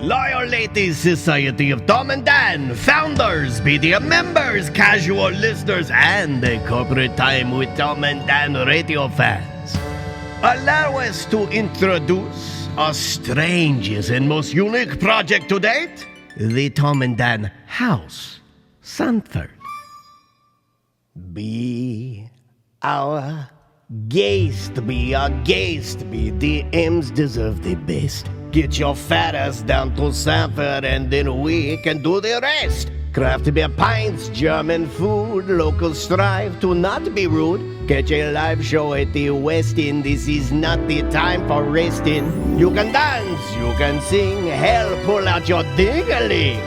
Loyalty Society of Tom and Dan, founders, BDM members, casual listeners, and the corporate time with Tom and Dan radio fans. Allow us to introduce our strangest and most unique project to date, the Tom and Dan House, Sanford. Be our guest, be our guest, be the M's deserve the best. Get your fat ass down to Sanford and then we can do the rest. Craft beer pints, German food, locals strive to not be rude. Catch a live show at the West End, this is not the time for resting. You can dance, you can sing, hell, pull out your ding-a-ling.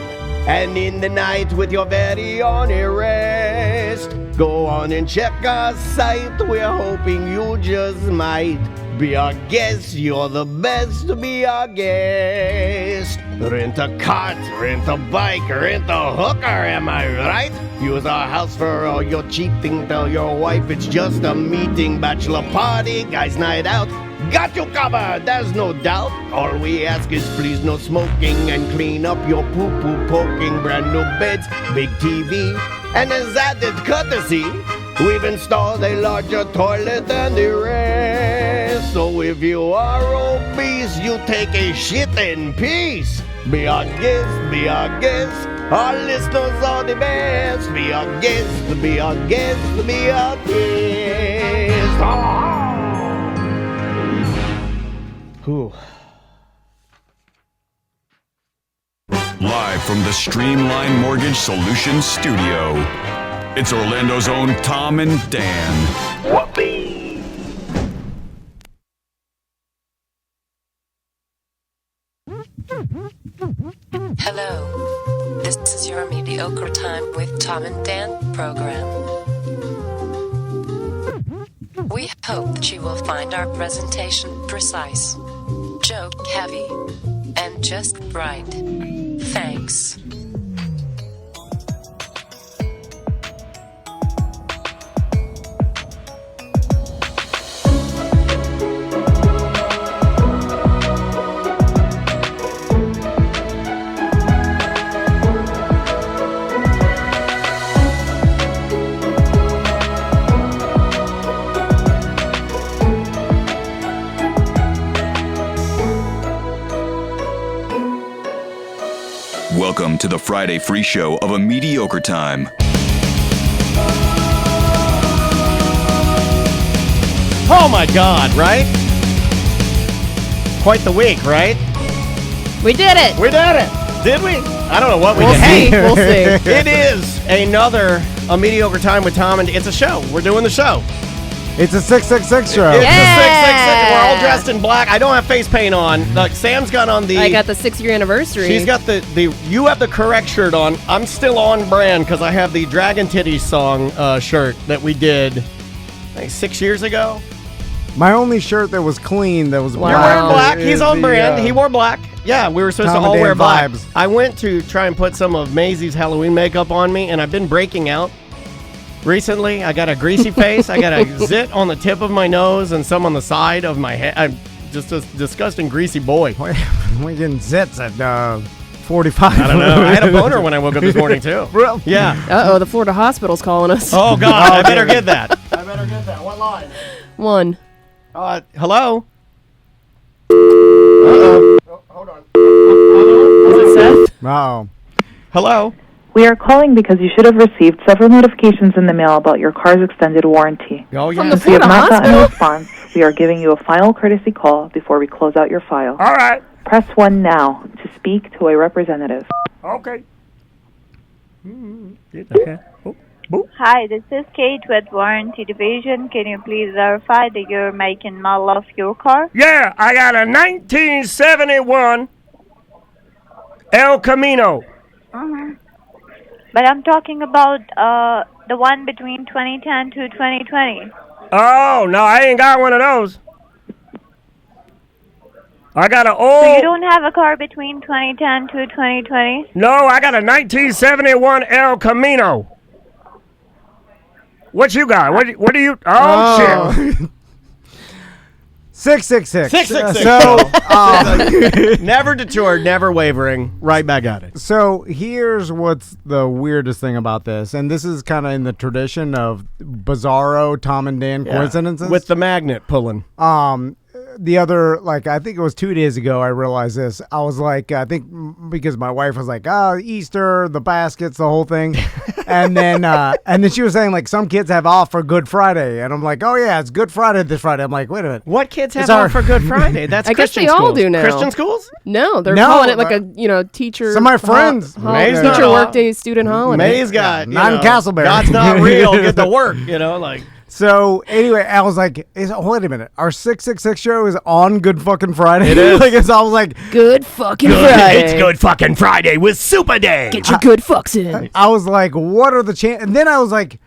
And in the night with your very own rest, go on and check our site, we're hoping you just might be our guest, you're the best to be our guest. Rent a cart, rent a bike, rent a hooker, am I right? Use our house for all your cheating, tell your wife it's just a meeting. Bachelor party, guys night out, got you covered, there's no doubt. All we ask is please no smoking and clean up your poo-poo poking. Brand new beds, big TV, and as added courtesy, we've installed a larger toilet than the rest. So if you are obese, you take a shit in peace. Be our guest, be our guest. Our listeners are the best. Be our guest, be our guest, be our guest. Whew. Live from the Streamline Mortgage Solutions studio, it's Orlando's own Tom and Dan. Whoopee! Hello. This is your mediocre time with Tom and Dan program. We hope that you will find our presentation precise, joke heavy, and just right. Thanks. Welcome to the Friday free show of A Mediocre Time. Oh my God, right? Quite the week, right? We did it! We did it! Did we? I don't know what we We'll did. see. We'll see. It is another A Mediocre Time with Tom, and it's a show. We're doing the show. It's a 666 show. It's a 666. We're all dressed in black. I don't have face paint on. Like Sam's got on the... I got the 6-year anniversary. She's got the... You have the correct shirt on. I'm still on brand because I have the Dragon Titties song shirt that we did like 6 years ago. My only shirt that was clean, that was You're wearing black. He's on brand. He wore black. Yeah, we were supposed to all wear black. Vibes. I went to try and put some of Maisie's Halloween makeup on me, and I've been breaking out recently. I got a greasy face. I got a zit on the tip of my nose and some on the side of my head. I'm just a disgusting greasy boy. We're getting zits at 45. I don't know. I had a boner when I woke up this morning, too. Yeah. Uh-oh, the Florida hospital's calling us. Oh, God. I better get that. What line? 1. Hello? Hold on. Is it Seth? Oh. Hello? We are calling because you should have received several notifications in the mail about your car's extended warranty. Oh, yeah. From the If we have Florida not gotten a hospital? response, we are giving you a final courtesy call before we close out your file. All right. Press 1 now to speak to a representative. Okay. Okay. Hi, this is Kate with Warranty Division. Can you please verify the year, make, and model of your car? Yeah, I got a 1971 El Camino. But I'm talking about the one between 2010 to 2020. Oh, no, I ain't got one of those. I got an old... So you don't have a car between 2010 to 2020? No, I got a 1971 El Camino. What you got? What do you... Oh, shit. 666. 666. So, Never detoured, never wavering, right back at it. so here's what's the weirdest thing about this, and this is kind of in the tradition of bizarro Tom and Dan coincidences. With the magnet pulling. The other, I think it was 2 days ago, I realized this. I was like, I think because my wife was like, Easter, the baskets, the whole thing. and then she was saying, some kids have off for Good Friday. And I'm like, oh, yeah, it's Good Friday this Friday. I'm like, wait a minute. What kids have off for Good Friday? That's I guess Christian they all schools. do now. Christian schools? No, they're No, calling it like a teacher. Some of my friends. May's not teacher all- workday student holiday. May's got, not in Castleberry. God's not real, get to work, So anyway, I was like, wait a minute, our 666 show is on Good fucking Friday. It is. So I was like, Good fucking Friday. It's Good fucking Friday with Super Day. Get your good fucks in. I was like, what are the chances? And then I was like,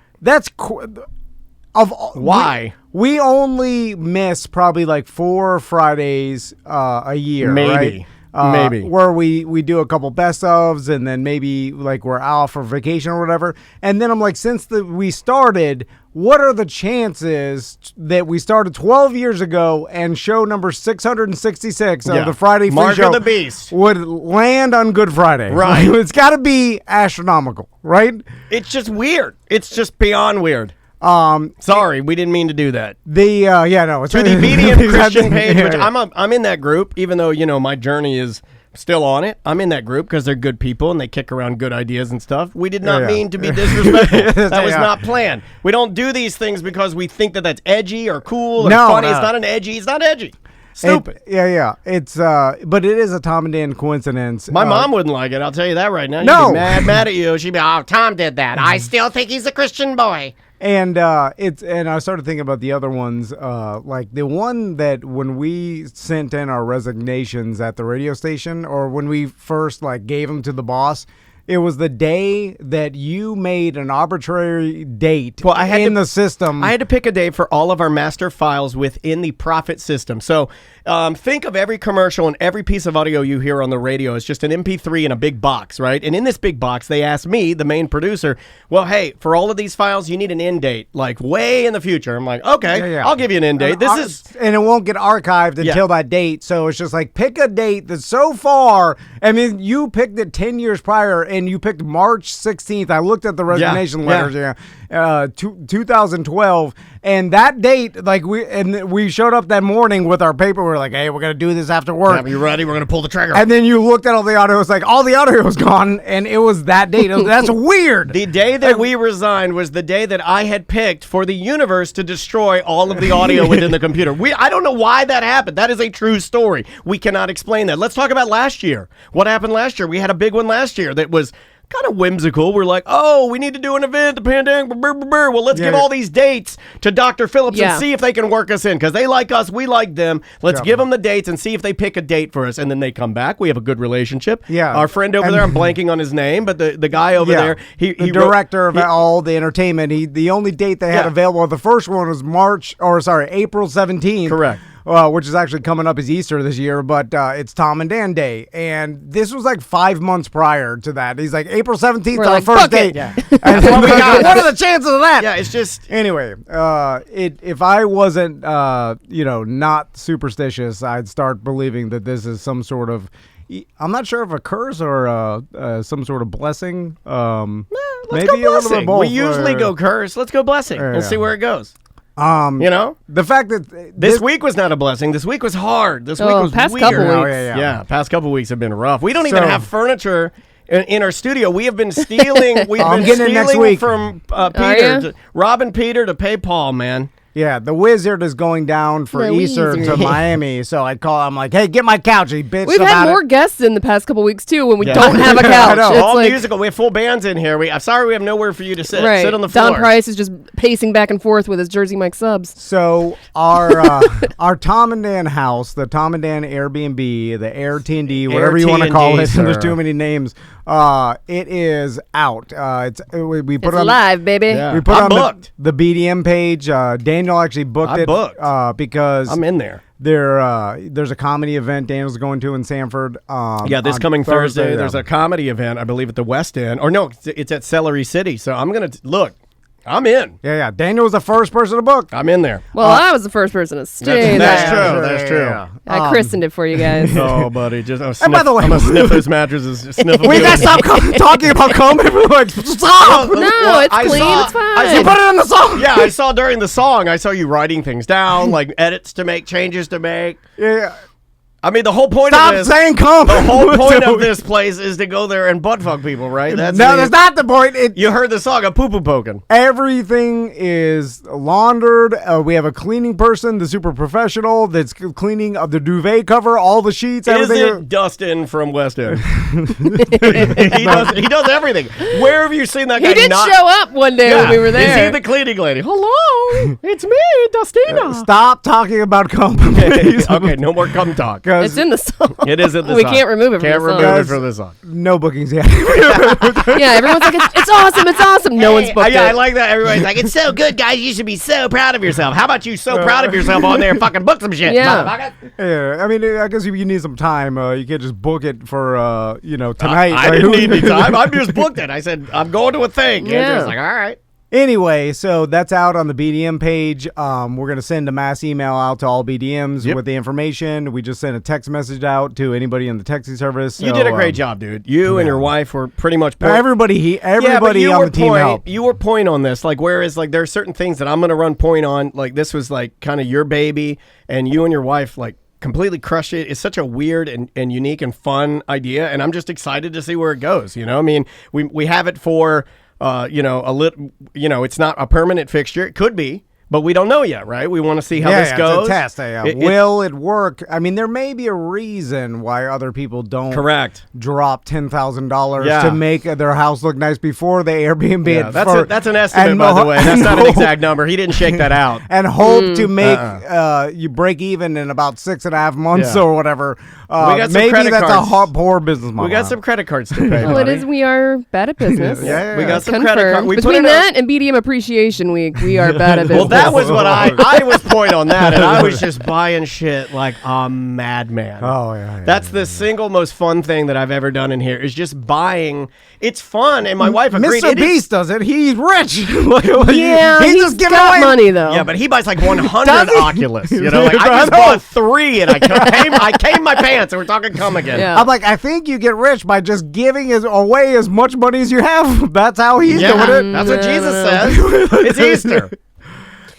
Why? We only miss probably 4 Fridays a year, Maybe. right? Maybe. Where we do a couple best ofs and then maybe we're out for vacation or whatever. And then I'm like, since we started, what are the chances that we started 12 years ago and show number 666 of the Friday Free Mark Show of the Beast would land on Good Friday? Right. It's got to be astronomical, right? It's just weird. It's just beyond weird. Sorry, we didn't mean to do that. It's To the obedient Christian page, which I'm in that group, even though my journey is still on it. I'm in that group because they're good people and they kick around good ideas and stuff. We did not mean to be disrespectful. That was not planned. We don't do these things because we think that that's edgy or cool or funny. No. It's not It's not edgy. Stupid. It's but it is a Tom and Dan coincidence. My mom wouldn't like it. I'll tell you that right now. No. She'd be mad at you. She'd be, oh, Tom did that. I still think he's a Christian boy. And I started thinking about the other ones, like the one that when we sent in our resignations at the radio station, or when we first gave them to the boss. It was the day that you made an arbitrary date in the system. I had to pick a day for all of our master files within the Profit system. So think of every commercial and every piece of audio you hear on the radio as just an MP3 in a big box, right? And in this big box, they asked me, the main producer, well, hey, for all of these files, you need an end date, way in the future. I'm like, okay, I'll give you an end date. And it won't get archived until that date. So it's just pick a date that's so far. I mean, you picked it 10 years prior, and you picked March 16th. I looked at the resignation letters, 2012, and that date, we showed up that morning with our paper. We're like, hey, we're gonna do this after work. You ready? We're gonna pull the trigger. And then you looked at all the audio. It was all the audio was gone, and it was that date. That's weird. The day that we resigned was the day that I had picked for the universe to destroy all of the audio within the computer. I don't know why that happened. That is a true story. We cannot explain that. Let's talk about last year. What happened last year? We had a big one last year that was kind of whimsical. We're like, oh, we need to do an event, the pandemic. Well, let's give all these dates to Dr. Phillips and see if they can work us in, because they like us, we like them. Let's give them the dates and see if they pick a date for us. And then they come back. We have a good relationship. Yeah. Our friend over there, I'm blanking on his name, but the guy over there, the director of all the entertainment. The only date they had available, the first one was April 17th. Correct. Which is actually coming up as Easter this year, but it's Tom and Dan Day. And this was 5 months prior to that. He's like, April 17th, our first date. Yeah. And then what are the chances of that? Yeah, it's just... Anyway, if I wasn't, not superstitious, I'd start believing that this is some sort of... I'm not sure if a curse or some sort of blessing. Let's maybe go a little blessing. bit both. We usually go curse. Let's go blessing. We'll see where it goes. The fact that this week was not a blessing. This week was hard. This week was past weird. couple weeks. Yeah, past couple weeks have been rough. We don't even have furniture in our studio. We have been stealing. We've been stealing from Peter, robbing Peter to pay Paul. Man. Yeah, the Wizard is going down for Easter to Miami, so I'm like, hey, get my couch. He bitched We've had more guests in the past couple weeks, too, when we don't have a couch. I know. It's all musical. We have full bands in here. I'm sorry we have nowhere for you to sit. Right. Sit on the floor. Don Price is just pacing back and forth with his Jersey Mike subs. So our Tom and Dan house, the Tom and Dan Airbnb, the AirTnD, whatever you want to call it, there's too many names. It is out. We put it on live, baby. Yeah. We put it on the BDM page. Daniel actually booked it because I'm in there. There's a comedy event Daniel's going to in Sanford. This coming Thursday, there's a comedy event, I believe, at the West End. Or no, it's at Celery City. So I'm going to look. I'm in. Yeah. Daniel was the first person to book. I'm in there. Well, I was the first person to stay That's there. true. That's true. Yeah. I christened it for you guys. Oh, buddy, just And by the way, I'm gonna sniff those mattresses. Sniff them. We gotta stop talking about coming. Like, stop. No, it's clean. It's fine. You put it in the song. Yeah, I saw during the song. I saw you writing things down, like edits to make, changes to make. Yeah. I mean, the whole point Stop of this. saying come. The whole point of this place is to go there and butt fuck people, right? No, that's not the point. You heard the song of poo poo poking. Everything is laundered. We have a cleaning person, the super professional, that's cleaning the duvet cover, all the sheets, Is everything. it Dustin from West End? he does everything. Where have you seen that guy? He did show up one day when we were there. Is he the cleaning lady? Hello, it's me, Dustina. Stop talking about cum, please. Okay, no more cum talk. It's in the song. It is in the We song. can't remove it from Can't the song. remove it from the song. No bookings yet. Yeah, everyone's like, it's awesome, it's awesome. No one's booked Yeah, I it. like that. Everybody's like, it's so good, guys. You should be so proud of yourself. How about you so proud of yourself on there and fucking book some shit? Yeah. motherfucker? Yeah, I mean, I guess if you need some time, you can't just book it for, tonight. I didn't need any time. I just booked it. I said, I'm going to a thing. Yeah. Andrew's like, all right. Anyway, so that's out on the BDM page. We're going to send a mass email out to all BDMs with the information. We just sent a text message out to anybody in the texting service. You did a great job, dude. You and your wife were pretty much... Everybody on the team helped. You were point on this. Like, whereas, like, there are certain things that I'm going to run point on. Like, this was, like, kind of your baby, and you and your wife, like, completely crushed it. It's such a weird and unique and fun idea, and I'm just excited to see where it goes, you know? I mean, we have it for... it's not a permanent fixture. It could be, but we don't know yet, right? We want to see how this goes. It's a test. Will it work? I mean, there may be a reason why other people don't drop $10,000 to make their house look nice before they Airbnb it. That's an estimate, by the way. That's not an exact number. He didn't shake that out. And hope to make you break even in about 6.5 months or whatever. Maybe that's a poor business model. We got some credit cards to pay. Well, it is. We are bad at business. We got some credit cards. Between that and BDM Appreciation Week, we are bad at business. Well, that was what I was point on that, and I was just buying shit like a madman. Oh yeah. That's the single most fun thing that I've ever done in here is just buying. It's fun, and my wife agreed. Mr. Beast does it. He's rich. Yeah, he's just giving away money though. Yeah, but he buys like 100 Oculus. You know, like I just bought 3, and I came my pants, and we're talking cum again. Yeah. I'm like, I think you get rich by just giving away as much money as you have. That's how he's doing it. That's what Jesus says. It's Easter.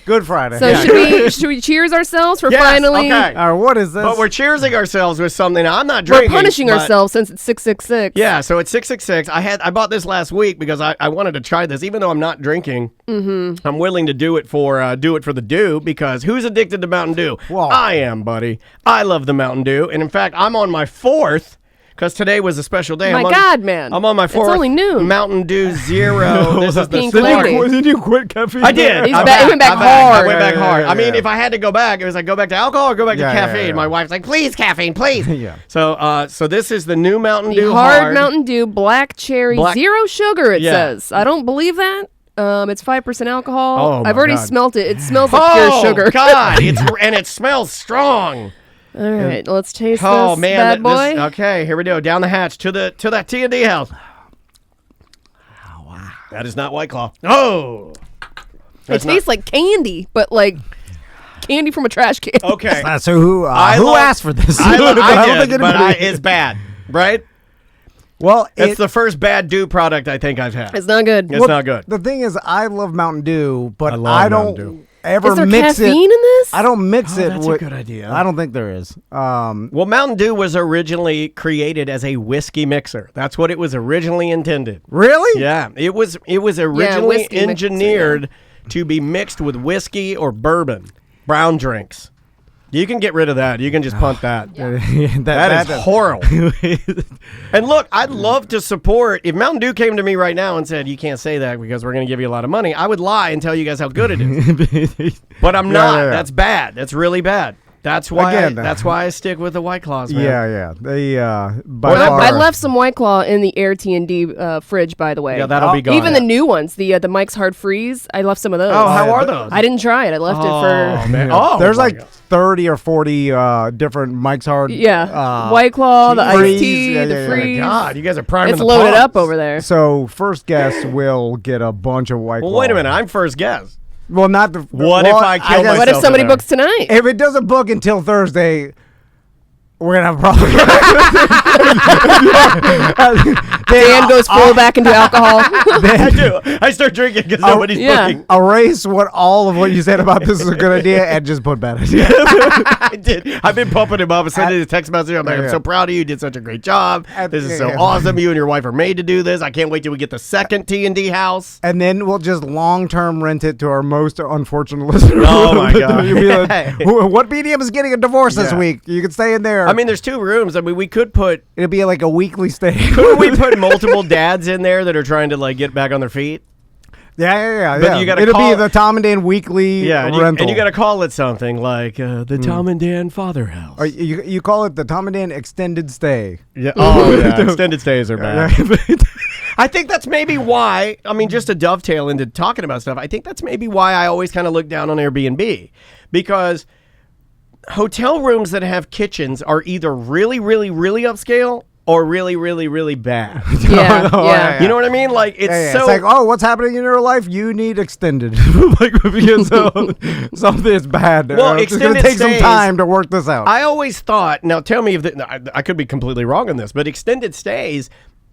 Good Friday. So should we cheers ourselves for finally? Okay. What is this? But we're cheersing ourselves with something. I'm not drinking. We're punishing ourselves since it's 666. Yeah, so it's 666. I bought this last week because I wanted to try this, even though I'm not drinking. Mm-hmm. I'm willing to do it for the Dew because who's addicted to Mountain Dew? Whoa. I am, buddy. I love the Mountain Dew, and in fact, I'm on my 4th. Because today was a special day. Man. I'm on my 4th. It's only noon. Mountain Dew Zero. This is the Pink start. lady. Did you quit caffeine? I did. He went back hard. I went back hard. Yeah, I mean, yeah. if I had to go back, it was like go back to alcohol or go back to caffeine. Yeah. My wife's like, please, caffeine, please. Yeah. So this is the new Mountain The Dew hard Mountain Dew, black cherry, zero sugar. It Yeah. says. I don't believe that. It's 5% alcohol. Oh, I've my already God. smelt it. It smells like pure sugar. God, and it smells strong. All right, let's taste Oh this man, bad boy. okay, here we go. Down the hatch to that TND house. Wow, that is not White Claw. Oh, It tastes like candy, but like candy from a trash can. okay. So who asked for this? I don't did, think but anybody- it's bad, right? Well, It's the first bad Dew product I think I've had. It's not good. It's not good. The thing is, I love Mountain Dew, but love I Mountain don't Dew. ever Is there mix it. caffeine in this? I don't mix it. that's a with, good idea. I don't think there is. Well, Mountain Dew was originally created as a whiskey mixer. That's what it was originally intended. Really? Yeah, it was originally whiskey mixer, engineered to be mixed with whiskey or bourbon, brown drinks. You can get rid of that. You can just punt that. That is horrible. And look, I'd love to support. If Mountain Dew came to me right now and said, you can't say that because we're going to give you a lot of money, I would lie and tell you guys how good it is. But I'm not. yeah. That's bad. That's really bad. That's why. Again, that's why I stick with the White Claws, man. Yeah. They by Well, far. I left some White Claw in the AirTnD fridge, by the way. Yeah, that'll be gone. Even the new ones, the Mike's Hard Freeze, I left some of those. Oh, how are those? I didn't try it. I left it for... man. Yeah. Oh, There's my like God. 30 or 40 different Mike's Hard. White Claw, the freeze. iced tea, Yeah, the yeah, yeah. freeze. God, you guys are priming It's the loaded pumps. up over there. So first guest will get a bunch of White Claw. Well, wait a minute. I'm first guest. Well, not the. What if I kill guess- What if myself somebody in there. books tonight? If it doesn't book until Thursday, we're gonna have a problem. Dan goes full back into alcohol. I do. I start drinking because nobody's yeah. booking. Erase all of what you said about this is a good idea and just put bad idea. I did. I've been pumping him up and sending a text message. I'm like, I'm Yeah. so proud of you. You did such a great job. This is so Yeah. awesome. You and your wife are made to do this. I can't wait till we get the second T&D house. And then we'll just long-term rent it to our most unfortunate listener. Oh, my God. You'll be like, what medium is getting a divorce this Yeah. week? You can stay in there. I mean, there's 2 rooms. I mean, we could put. it'll be like a weekly stay. Could we put multiple dads in there that are trying to like get back on their feet? Yeah. But you gotta It'll call- be the Tom and Dan weekly Yeah, rental. and you got to call it something like the Tom and Dan Father House. Or you call it the Tom and Dan extended stay. Yeah. Oh, yeah. Extended stays are bad. I think that's maybe why, I mean, just to dovetail into talking about stuff, I think that's maybe why I always kind of look down on Airbnb. Because hotel rooms that have kitchens are either really, really, really upscale or really, really, really bad. Yeah, Oh, yeah. You know what I mean? Like, it's Yeah. so... It's like, oh, what's happening in your life? You need extended. Like, because something is bad. Well, it's going to extended take some stays- time to work this out. I always thought, now tell me if I could be completely wrong on this, but extended stays,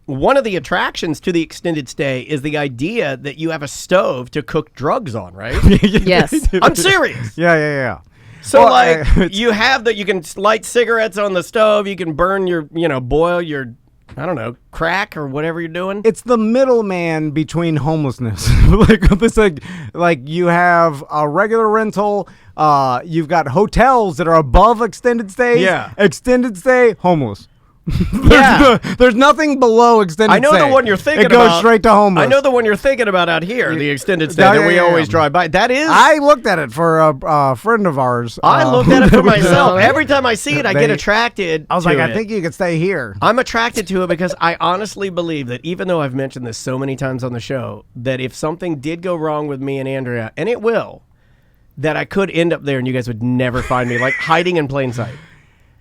one of the attractions to the extended stay is the idea that you have a stove to cook drugs on, right? Yes. I'm serious. Yeah. So Well, like you have that, you can light cigarettes on the stove, you can burn your, boil your, I don't know, crack or whatever you're doing. It's the middleman between homelessness. like you have a regular rental. You've got hotels that are above extended stays. Yeah. Extended stay, homeless. Yeah. There's nothing below extended I know stay. the one you're thinking It goes about. straight to homeless. I know the one you're thinking about out here, the extended stay Yeah, that we yeah. always drive by. That is... I looked at it for a friend of ours. I looked at it for myself. Every time I see it, I get They- attracted I was to like, it. I think you could stay here. I'm attracted to it because I honestly believe that even though I've mentioned this so many times on the show, that if something did go wrong with me and Andrea, and it will, that I could end up there and you guys would never find me, like hiding in plain sight.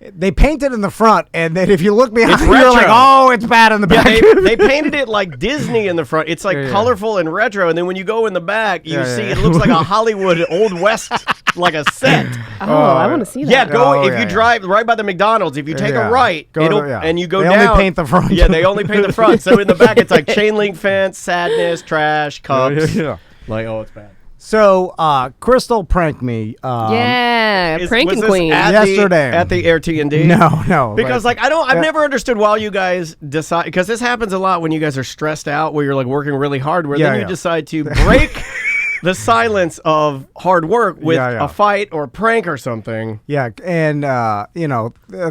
They painted in the front, and then if you look behind, It's you're retro. like, oh, it's bad in the Yeah, back. they painted it like Disney in the front. It's like Yeah. colorful and retro, and then when you go in the back, you Yeah, see yeah. it looks like a Hollywood Old West, like a set. Oh, I want to see that. Yeah, go Oh, if yeah, you yeah. drive right by the McDonald's. If you take Yeah. a right, Go it'll, to- yeah. and you go They down. only paint the front. Yeah, they only paint the front. So in the back, it's like chain link fence, sadness, trash, cups. Yeah. Like, oh, it's bad. So, Crystal pranked me. Yeah, Was pranking this queen. at Yesterday. at the AirTnD. No. Because I've never understood why you guys decide, because this happens a lot when you guys are stressed out, where you're like working really hard, where Yeah, then you yeah. decide to break the silence of hard work with Yeah, yeah. a fight or a prank or something. Yeah, and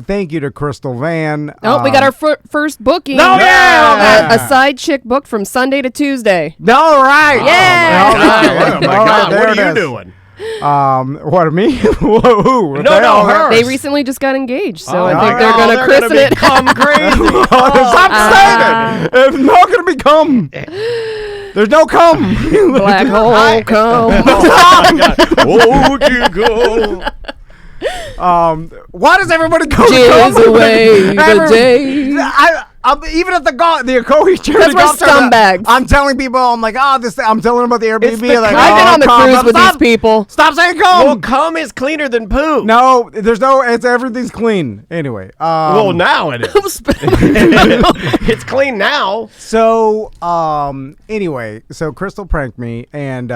thank you to Crystal Van. Oh, we got our first booking. No, yeah! A side chick booked from Sunday to Tuesday. All right. Yeah. Oh my All right, God, there what it are you is. doing? What, me? Who? No, her. They recently just got engaged, so I Oh, think they're going to christen it. become crazy. Stop saying it. It's not going to become. There's no cum. Black hole come. Oh, you go. Why does everybody go to Jizz cum? away the day. I'm even at the Kohi charity That's where golf tournament, scumbags. I'm telling people, I'm like, I'm telling them about the Airbnb. It's the They're like, cum. I've been on the cum. cruise I'm with like, these people. Stop saying cum. Well, cum is cleaner than poo. No, there's no. It's everything's clean. Anyway. Well, now it is. It's clean now. So, anyway, so Crystal pranked me, and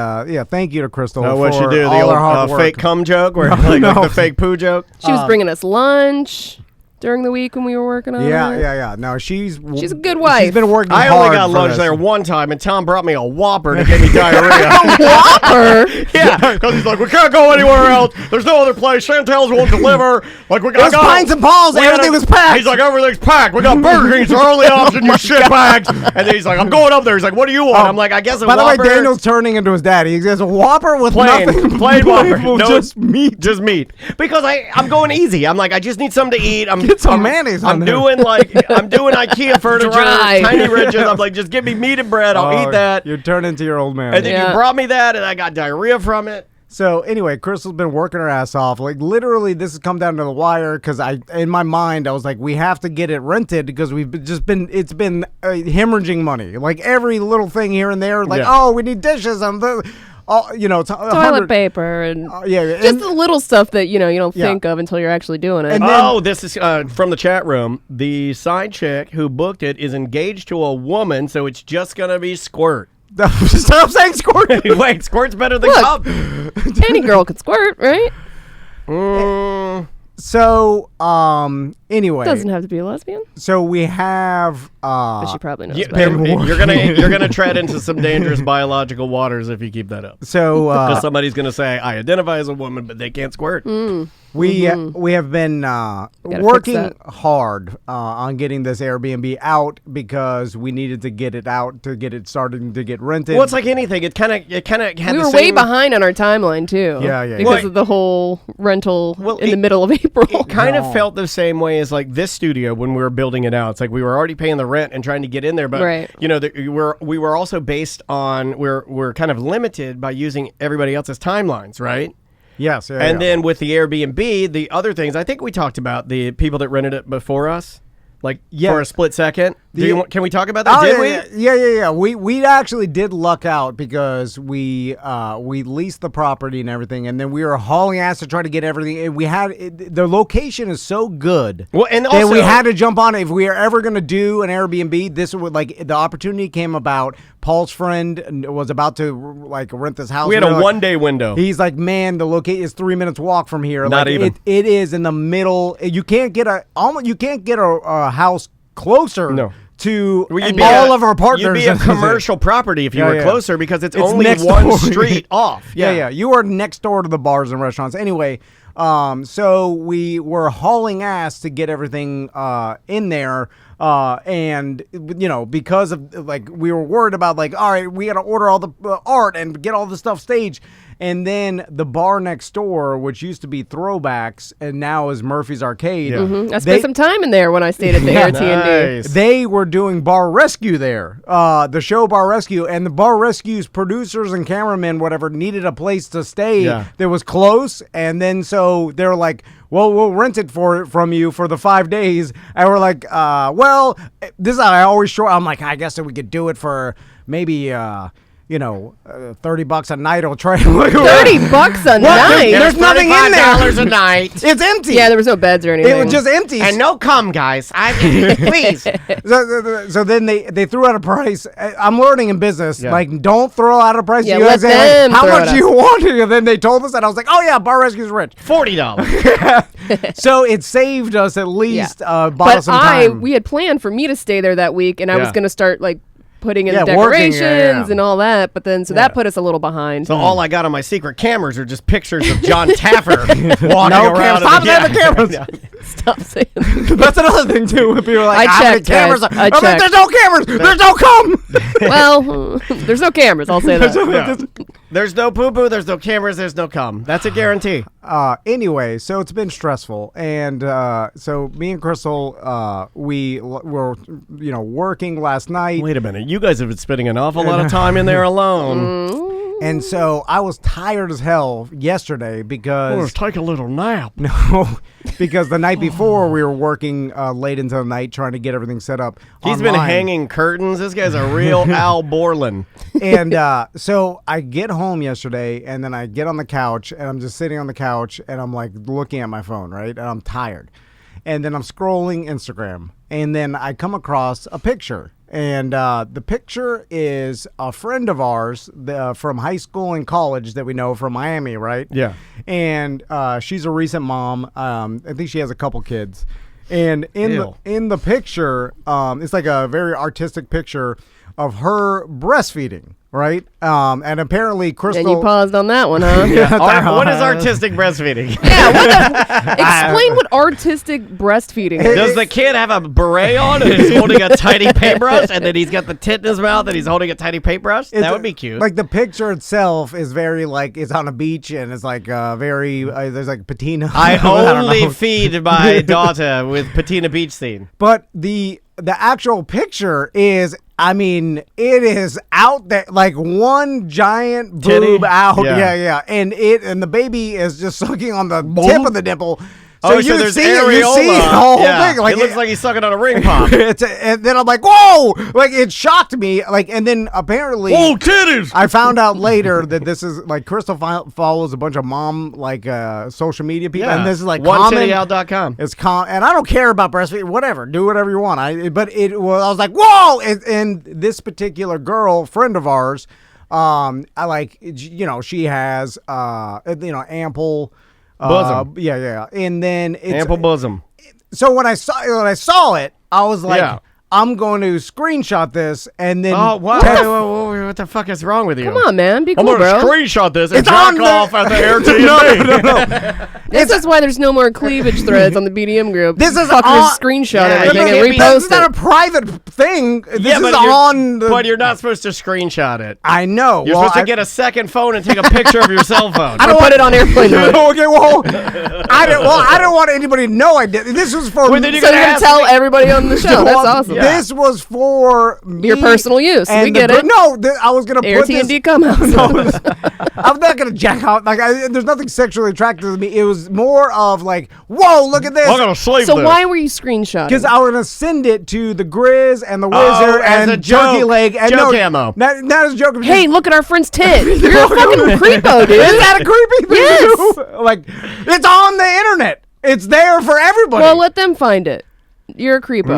thank you to Crystal. Oh, what'd she for do? The all old her hard work. fake cum joke, or like the fake poo joke? She was bringing us lunch. during the week when we were working on it. Yeah. No, she's a good wife. She's been working I hard only got for lunch this. there one time, and Tom brought me a Whopper to give me diarrhea. Whopper. Yeah, because he's like, we can't go anywhere else. There's no other place. Chantel's won't deliver. Like we got Pints and Paws. Everything was packed. He's like, everything's packed. We got Burger King's our only option. You shit bags. And then he's like, I'm going up there. He's like, what do you want? I'm like, I guess a By Whopper. the way, Daniel's turning into his daddy. He says a Whopper with Plain Whopper. No, No, just meat. Just meat. Because I'm going easy. I'm like, I just need something to eat. Get some mayonnaise on I'm there. doing IKEA furniture, Dry. tiny ridges. I'm like, just give me meat and bread. I'll eat that. You're turning into your old man. And then Yeah. you brought me that, and I got diarrhea from it. So anyway, Crystal's been working her ass off. Like literally, this has come down to the wire because in my mind, I was like, we have to get it rented because it's been hemorrhaging money. Like every little thing here and there. Like, oh, we need dishes and Toilet paper and just the little stuff that you don't think of until you're actually doing it. And this is from the chat room. The side chick who booked it is engaged to a woman, so it's just gonna be squirt. Stop saying squirt. Wait, squirt's better than Look. cup. Any girl could squirt, right? So anyway, Doesn't have to be a lesbian, so we have but she probably knows. You're better. gonna tread into some dangerous biological waters if you keep that up. so Because somebody's gonna say, I identify as a woman, but they can't squirt. we have been fix working that. hard on getting this Airbnb out because we needed to get it out to get it starting to get rented. Well, it's like anything. It kind of had We the were same. way behind on our timeline too. Yeah. Because of the whole rental in the it- middle of April. It kind of felt the same way as like this studio when we were building it out. It's like we were already paying the rent and trying to get in there, but Right. we were also based on we're kind of limited by using everybody else's timelines, right? Yes, And then with the Airbnb, the other things I think we talked about the people that rented it before us, like for a split second. Can we talk about that? Did we? Yeah. We actually did luck out because we leased the property and everything, and then we were hauling ass to try to get everything. And we had the location is so good. Well, and that also we had to jump on it. If we are ever going to do an Airbnb, this would the opportunity came about. Paul's friend was about to rent this house. We had a 1 day window. He's like, man, the location is 3 minutes walk from here. Not even. It is in the middle. You can't get a house closer. No. To You'd be all of our partners. You'd be a commercial property if you were closer because it's only next one door. street off. Yeah. You are next door to the bars and restaurants. Anyway, so we were hauling ass to get everything in there. And because of we were worried about all right, we got to order all the art and get all the stuff staged. And then the bar next door, which used to be Throwbacks and now is Murphy's Arcade. I spent some time in there when I stayed at the AirTnD. Nice. They were doing Bar Rescue there, the show Bar Rescue, and the Bar Rescue's producers and cameramen, whatever, needed a place to stay that was close. And then so they're like, well, we'll rent it from you for the 5 days. And we're like, well, this is how I always show. I'm like, I guess that we could do it for maybe, $30 a night. I'll try. $30 a night. There's nothing in there. $35 a night. It's empty. Yeah, there was no beds or anything. It was just empty. And no cum, guys. Please. So then they threw out a price. I'm learning in business. Yeah. Like, don't throw out a price. Yeah, You let guys say, them how throw much it do you want? And then they told us, and I was like, oh yeah, Bar Rescue's rich. $40. So it saved us at least bought us some time. We had planned for me to stay there that week, and I was going to start putting in the working, decorations and all that, but then that put us a little behind. So all I got on my secret cameras are just pictures of John Taffer walking around. Stop saying the cameras. Stop saying that. That's another thing too. When people are like, I checked, cameras. guys. I I'm like, checked. there's no cameras. There's no cum. Well, there's no cameras, I'll say that. There's no poo-poo, there's no cameras, there's no cum. That's a guarantee. Anyway, so it's been stressful, and so me and Crystal, we were working last night. Wait a minute. You guys have been spending an awful lot of time in there alone. And so I was tired as hell yesterday because Let's take a little nap. because the night before we were working late into the night trying to get everything set up. He's been online. hanging curtains. This guy's a real Al Borland. And so I get home yesterday, and then I get on the couch, and I'm just sitting on the couch, and I'm like looking at my phone, right? And I'm tired. And then I'm scrolling Instagram, and then I come across a picture. And the picture is a friend of ours from high school and college that we know from Miami, right? Yeah. And she's a recent mom. I think she has a couple kids. And in the picture, it's like a very artistic picture of her breastfeeding. Right, and apparently Crystal. And you paused on that one, huh? What is artistic breastfeeding? Explain what artistic breastfeeding is. Does the kid have a beret on and he's holding a tiny paintbrush, and then he's got the tit in his mouth and he's holding a tiny paintbrush? That would be cute. Like the picture itself is very like it's on a beach and it's like very there's like patina. I only feed my daughter with patina beach scene. But the actual picture is. I mean, it is out there like one giant boob out. Yeah. And the baby is just sucking on the tip of the dimple. So you there's see areola. You see the whole thing. Like, it looks like he's sucking on a ring pop. And then I'm like, whoa! Like, it shocked me. Like, and then apparently... Whoa, titties! I found out later that this is, like, Crystal follows a bunch of mom, like, social media people. And this is, like, OneTittyOut.com. It's and I don't care about breastfeeding. Whatever. Do whatever you want. I was like, whoa! And this particular girl, friend of ours, she has, ample... bosom. And then it's ample bosom. So when I saw it, I was like, I'm going to screenshot this and then. Oh, what? What the fuck is wrong with you? Come on, man. Be cool, I'm going to screenshot this and jack off at the AirTnD. No. This is why there's no more cleavage threads on the BDM group. This is fuckers screenshot everything and repost It's not a private thing. This is on. But you're not supposed to screenshot it. I know. You're supposed to get a second phone and take a picture of your cell phone. I don't put it on airplane mode. Okay, I don't want anybody to know I did. This was for. Well, then you're gonna tell everybody on the show. That's awesome. Yeah. This was for me your personal use. We get it. No, I was gonna put this. AirTnD come out. I'm not gonna jack out. Like, there's nothing sexually attractive to me. It was more of like, whoa, look at this. I'm gonna slave So this. why were you screenshotting? Because I was gonna send it to the Grizz and the Wizard and a Jerky joke. Leg and Joke ammo. Not as a joke. Hey, look at our friend's tit. You're a fucking creepo, dude. Is that a creepy thing Yes. to do? Like, it's on the internet. It's there for everybody. Well, let them find it. You're a creepo.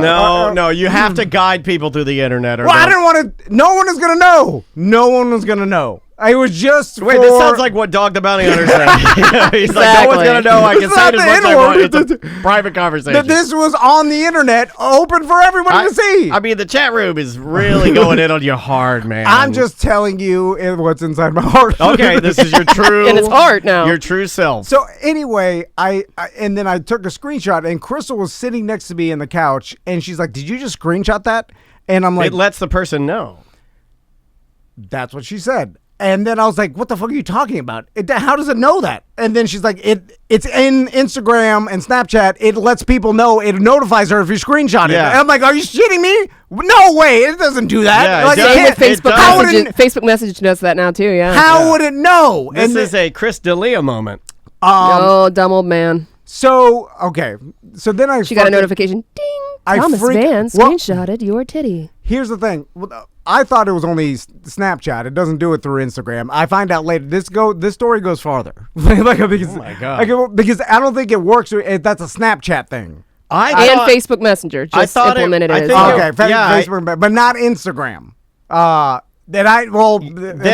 No, you have to guide people through the internet. Or I didn't want to. No one is gonna know. No one was gonna know. I was just. Wait, this sounds like what Dog the Bounty Hunter said. He's like, no one's gonna know. I can say it as much as I want. It's a private conversation. This was on the internet, open for everybody to see. I mean, the chat room is really going in on you hard, man. I'm just telling you what's inside my heart. Okay, this is your true. In his heart now. Your true self. So anyway, and then I took a screenshot, and Crystal was sitting next to me in the couch, and she's like, "Did you just screenshot that?" And I'm like, "It lets the person know." That's what she said. And then I was like, what the fuck are you talking about? How does it know that? And then she's like, it's in Instagram and Snapchat. It lets people know. It notifies her if you screenshot it. Yeah. And I'm like, are you shitting me? No way. It doesn't do that. Yeah, like, Facebook message does that now too, yeah. How would it know? This is a Chris D'Elia moment. Oh, dumb old man. So, okay. So then she got a notification. Ding. Thomas Van screenshotted your titty. Here's the thing. I thought it was only Snapchat. It doesn't do it through Instagram. I find out later. This story goes farther. Because, oh my god! Because I don't think it works. That's a Snapchat thing. And Facebook Messenger just implemented it. Facebook, but not Instagram. Then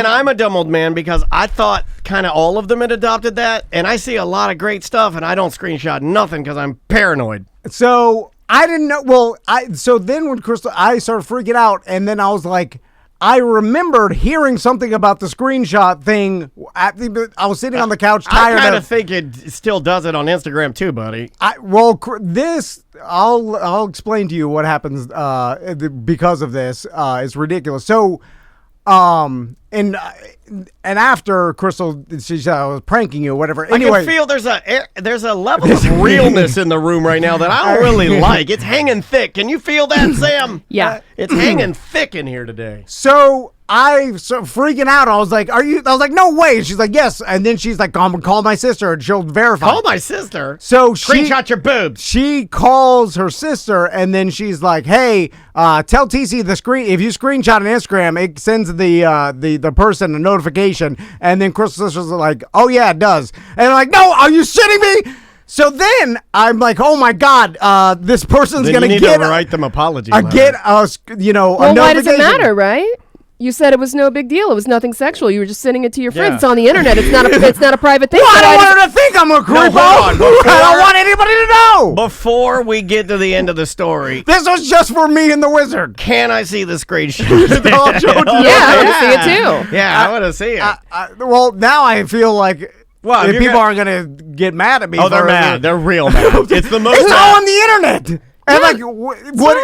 I'm a dumb old man because I thought kind of all of them had adopted that, and I see a lot of great stuff, and I don't screenshot nothing because I'm paranoid. So I didn't know. So then when Crystal, I started freaking out, and then I was like, I remembered hearing something about the screenshot thing. I was sitting on the couch tired. I kind of think it still does it on Instagram too, buddy. I'll explain to you what happens because of this. It's ridiculous. So. And after Crystal, she said I was pranking you, or whatever. Anyway, I can feel there's a level of realness in the room right now that I don't really like. It's hanging thick. Can you feel that, Sam? Yeah, it's hanging thick in here today. So freaking out. I was like, no way. She's like, yes. And then she's like, call my sister and she'll verify. Call my sister? So screenshot your boobs. She calls her sister and then she's like, hey, tell TC if you screenshot on Instagram, it sends the person a notification. And then Crystal's sister's like, oh yeah, it does. And I'm like, no, are you shitting me? So then I'm like, oh my God, this person's going to write them apology. Why does it matter, right? You said it was no big deal. It was nothing sexual. You were just sending it to your friends. It's on the internet. It's not a private thing. Well, I don't want her to think I'm a creep. I don't want anybody to know. Before we get to the end of the story, this was just for me and the wizard. Can I see the screenshot? Yeah, I want to see it too. Yeah, I want to see it. Well, now I feel like if people aren't going to get mad at me. Oh, they're mad. They're real mad. It's the most. It's all on the internet.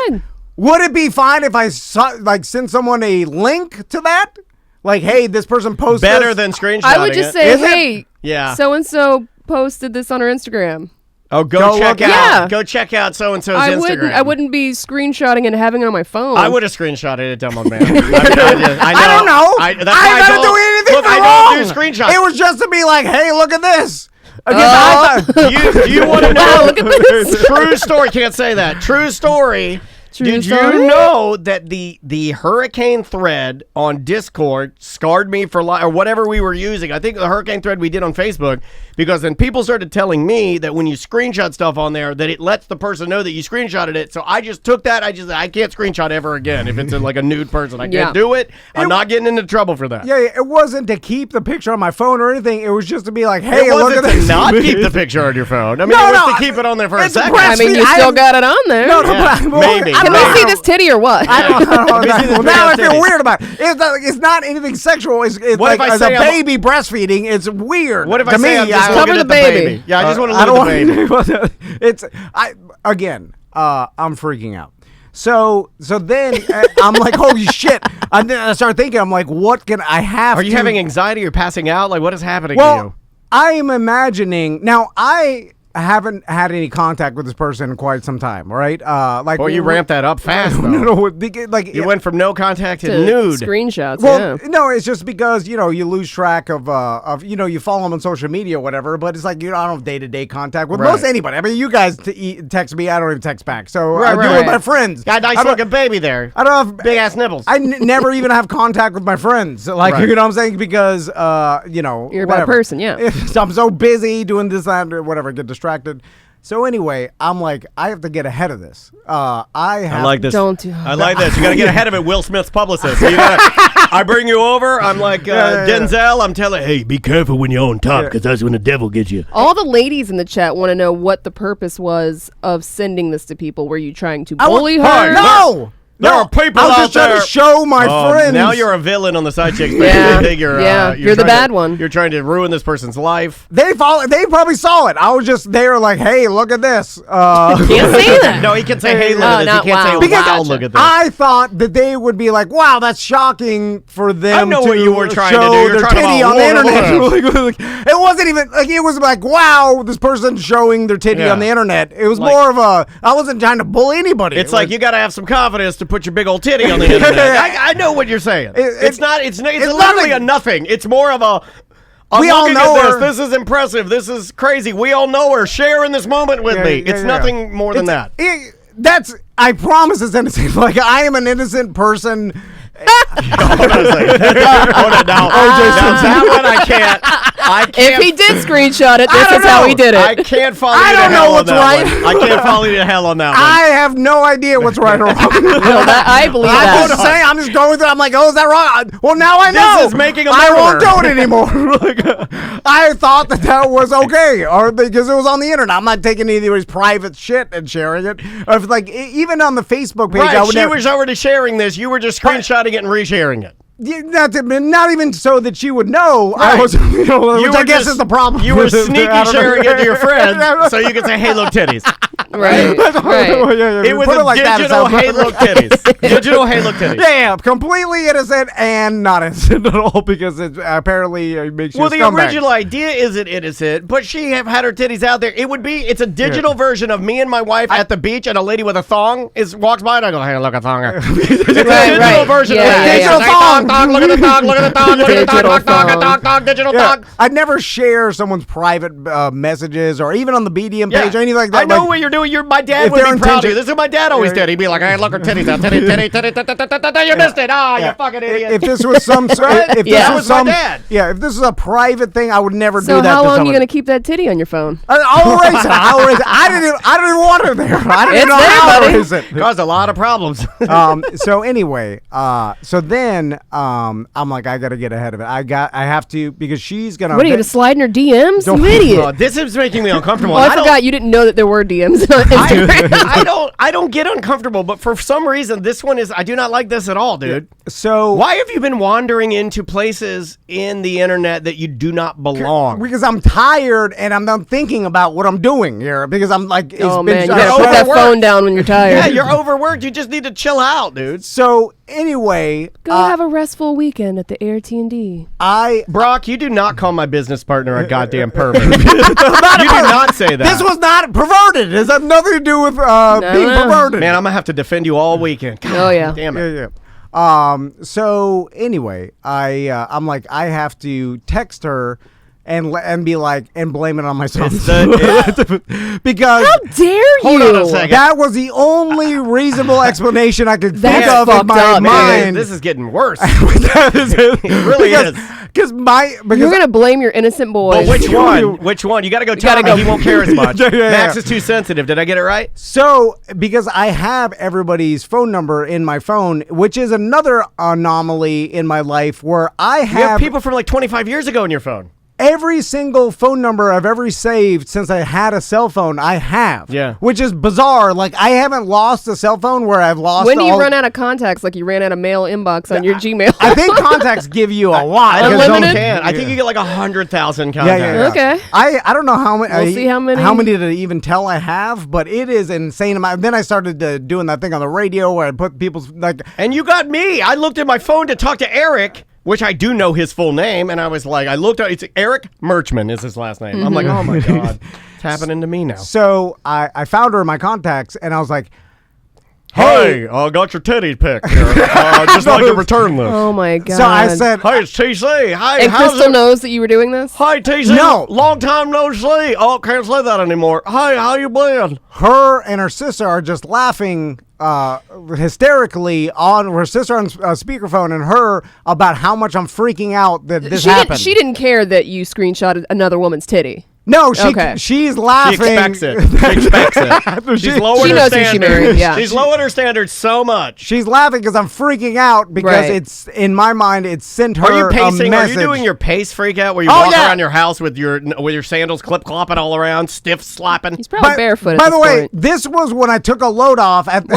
And would it be fine if I send someone a link to that? Like, hey, this person posted better than screenshotting. I would just say, hey, yeah, so and so posted this on her Instagram. Oh, go check out. Yeah. Go check out so and so's Instagram. I wouldn't be screenshotting and having it on my phone. I would have screenshotted it, dumb old man. I don't know. I don't do anything wrong. I don't do screenshots. It was just to be like, hey, look at this. Do you want to know? Wow, look at this. True story. Can't say that. True story. Did you know that the hurricane thread on Discord scarred me for life, or whatever we were using? I think the hurricane thread we did on Facebook, because then people started telling me that when you screenshot stuff on there, that it lets the person know that you screenshotted it. So I just took that. I can't screenshot ever again if it's like a nude person. I can't do it. I'm not getting into trouble for that. Yeah, it wasn't to keep the picture on my phone or anything. It was just to be like, hey, look at this. Not keep the picture on your phone. I mean, it was to keep it on there for a second. I mean, you still got it on there. Maybe. Can we see this titty or what? I don't know. Now I feel weird about it. It's not anything sexual. It's like as a baby breastfeeding. It's weird. What if I say I'm just looking at the baby? Yeah, I just want to look at the baby. I'm freaking out. So then I'm like, holy shit. And then I start thinking, I'm like, what can I have? Are you having anxiety or passing out? Like, what is happening to you? I am imagining. Now, I haven't had any contact with this person in quite some time, right? You ramped that up fast, though. You went from no contact to nude. Screenshots, no, it's just because, you lose track of you follow them on social media or whatever, but it's like, I don't have day-to-day contact with most anybody. I mean, you guys text me, I don't even text back. So I do it with my friends. Got a nice looking baby there. I don't have big-ass nibbles. I never even have contact with my friends. You know what I'm saying? Because, you're a bad person, yeah. I'm so busy doing this, that, or whatever, get distracted. So anyway, I'm like, I have to get ahead of this. I like this. Don't do. I like this. You got to get ahead of it. Will Smith's publicist. I bring you over. I'm like Denzel. I'm telling, hey, be careful when you're on top, because that's when the devil gets you. All the ladies in the chat want to know what the purpose was of sending this to people. Were you trying to bully her? No. There are people out there. I was just trying to show my friends. Now you're a villain on the side chicks. You're the bad one. You're trying to ruin this person's life. They probably saw it. I was just there like, hey, look at this. Can't say that. No, he can say, hey, look at this. He can't say, wow, look at this. I thought that they would be like, wow, that's shocking for them. I know what you were trying to do. You're their titty on the internet. It wasn't even like, it was like, wow, this person's showing their titty on the internet. It was more of I wasn't trying to bully anybody. It's like you got to have some confidence to put your big old titty on the internet. I know what you're saying. It's literally a nothing. It's more of a we all know her. This is impressive. This is crazy. We all know her. Share in this moment with me. It's nothing more than that. I promise it's innocent. Like, I am an innocent person. Hold on a second. That one I can't. If he did screenshot it, this is how he did it. I can't follow you to hell. I don't know what's right. I can't follow you to hell on that one. I have no idea what's right or wrong. I believe that. I'm just going through. I'm like, oh, is that wrong? Well, now I know. This is making a murder. I won't do it anymore. I thought that was okay, or because it was on the internet. I'm not taking anybody's private shit and sharing it. Or if, like, even on the Facebook page, right, she was already sharing this. You were just screenshotting it and resharing it. Yeah, not even so that she would know. Right. I was, which I guess is the problem. You were sneaky sharing it to your friends so you could say, hey, look, titties. Right. It was a digital, hey, look, titties. Digital, hey, look, titties. Yeah, completely innocent and not innocent at all, because it apparently makes you a scumbag. Well, the original idea isn't innocent, but she had her titties out there. It's a digital version of me and my wife at the beach, and a lady with a thong walks by, and I go, hey, look, a thong. It's a digital version of that. Digital thong. Look at the dog, look at the dog, look at the dog, digital dog. I'd never share someone's private messages or even on the BDM page or anything like that. I know what you're doing. my dad would be proud of you. This is what my dad always did. He'd be like, "Hey, look her titties out, titty. You missed it. You fucking idiot." If this was some, that was my dad. Yeah, if this was a private thing, I would never do that. So how long are you going to keep that titty on your phone? I'll erase it. I didn't want her there. I didn't know how to erase it. Caused a lot of problems. So anyway, so then I'm like, I gotta get ahead of it. I have to, because she's gonna. What are you gonna slide in her DMs? You idiot! This is making me uncomfortable. I forgot you didn't know that there were DMs on Instagram. I don't get uncomfortable, but for some reason, this one is. I do not like this at all, dude. So why have you been wandering into places in the internet that you do not belong? Because I'm tired and I'm thinking about what I'm doing here. Because I'm like, oh man, you gotta put that phone down when you're tired. Yeah, you're overworked. You just need to chill out, dude. So anyway, go have a restful weekend at the AirTnD. Brock, you do not call my business partner a goddamn pervert. You do not say that. This was not perverted. It has nothing to do with being perverted. Man, I'm gonna have to defend you all weekend. God, yeah, damn it. Yeah. So anyway, I'm like, I have to text her and be like, and blame it on my son. Because how dare you? Hold on a second. That was the only reasonable explanation I could think of in my mind. This is getting worse. It really is. Because you're gonna blame your innocent boy. But which one? Which one? You gotta go tell me. He won't care as much. Max is too sensitive. Did I get it right? So, because I have everybody's phone number in my phone, which is another anomaly in my life where I have people from like 25 years ago in your phone. Every single phone number I've ever saved since I had a cell phone, I have. Yeah. Which is bizarre. Like, I haven't lost a cell phone where I've lost When do you run out of contacts like you ran out of mail inbox on your Gmail? I think contacts give you a lot. Unlimited? I think you get like 100,000 contacts. Yeah. Okay. I don't know how many. We'll see how many. How many to even tell I have, but it is insane amount. Then I started doing that thing on the radio where I put people's like. And you got me. I looked at my phone to talk to Eric, which I do know his full name, and I was like, I looked at it's Eric Merchman is his last name. I'm like, oh my God, it's happening to me now. So I found her in my contacts, and I was like, hey, I got your titty pic here. Just like to return this. Oh my God. So I said, hey, it's TC. Hi, and Crystal knows that you were doing this? Hi, TC. No. Long time no see. Oh, can't say that anymore. Hi, how you been? Her and her sister are just laughing hysterically on her sister on speakerphone and her about how much I'm freaking out that this happened. She didn't care that you screenshotted another woman's titty. No, she's laughing. She expects it. She's lowered her standards. She married, yeah. She's lowered her standards so much. She's laughing because I'm freaking out because it's, in my mind, it sent her Are you pacing? a message. Are you doing your pace freak out where you walk around your house with your sandals clip-clopping all around, stiff slapping? He's probably barefoot By at the this way, point. this was when I took a load off at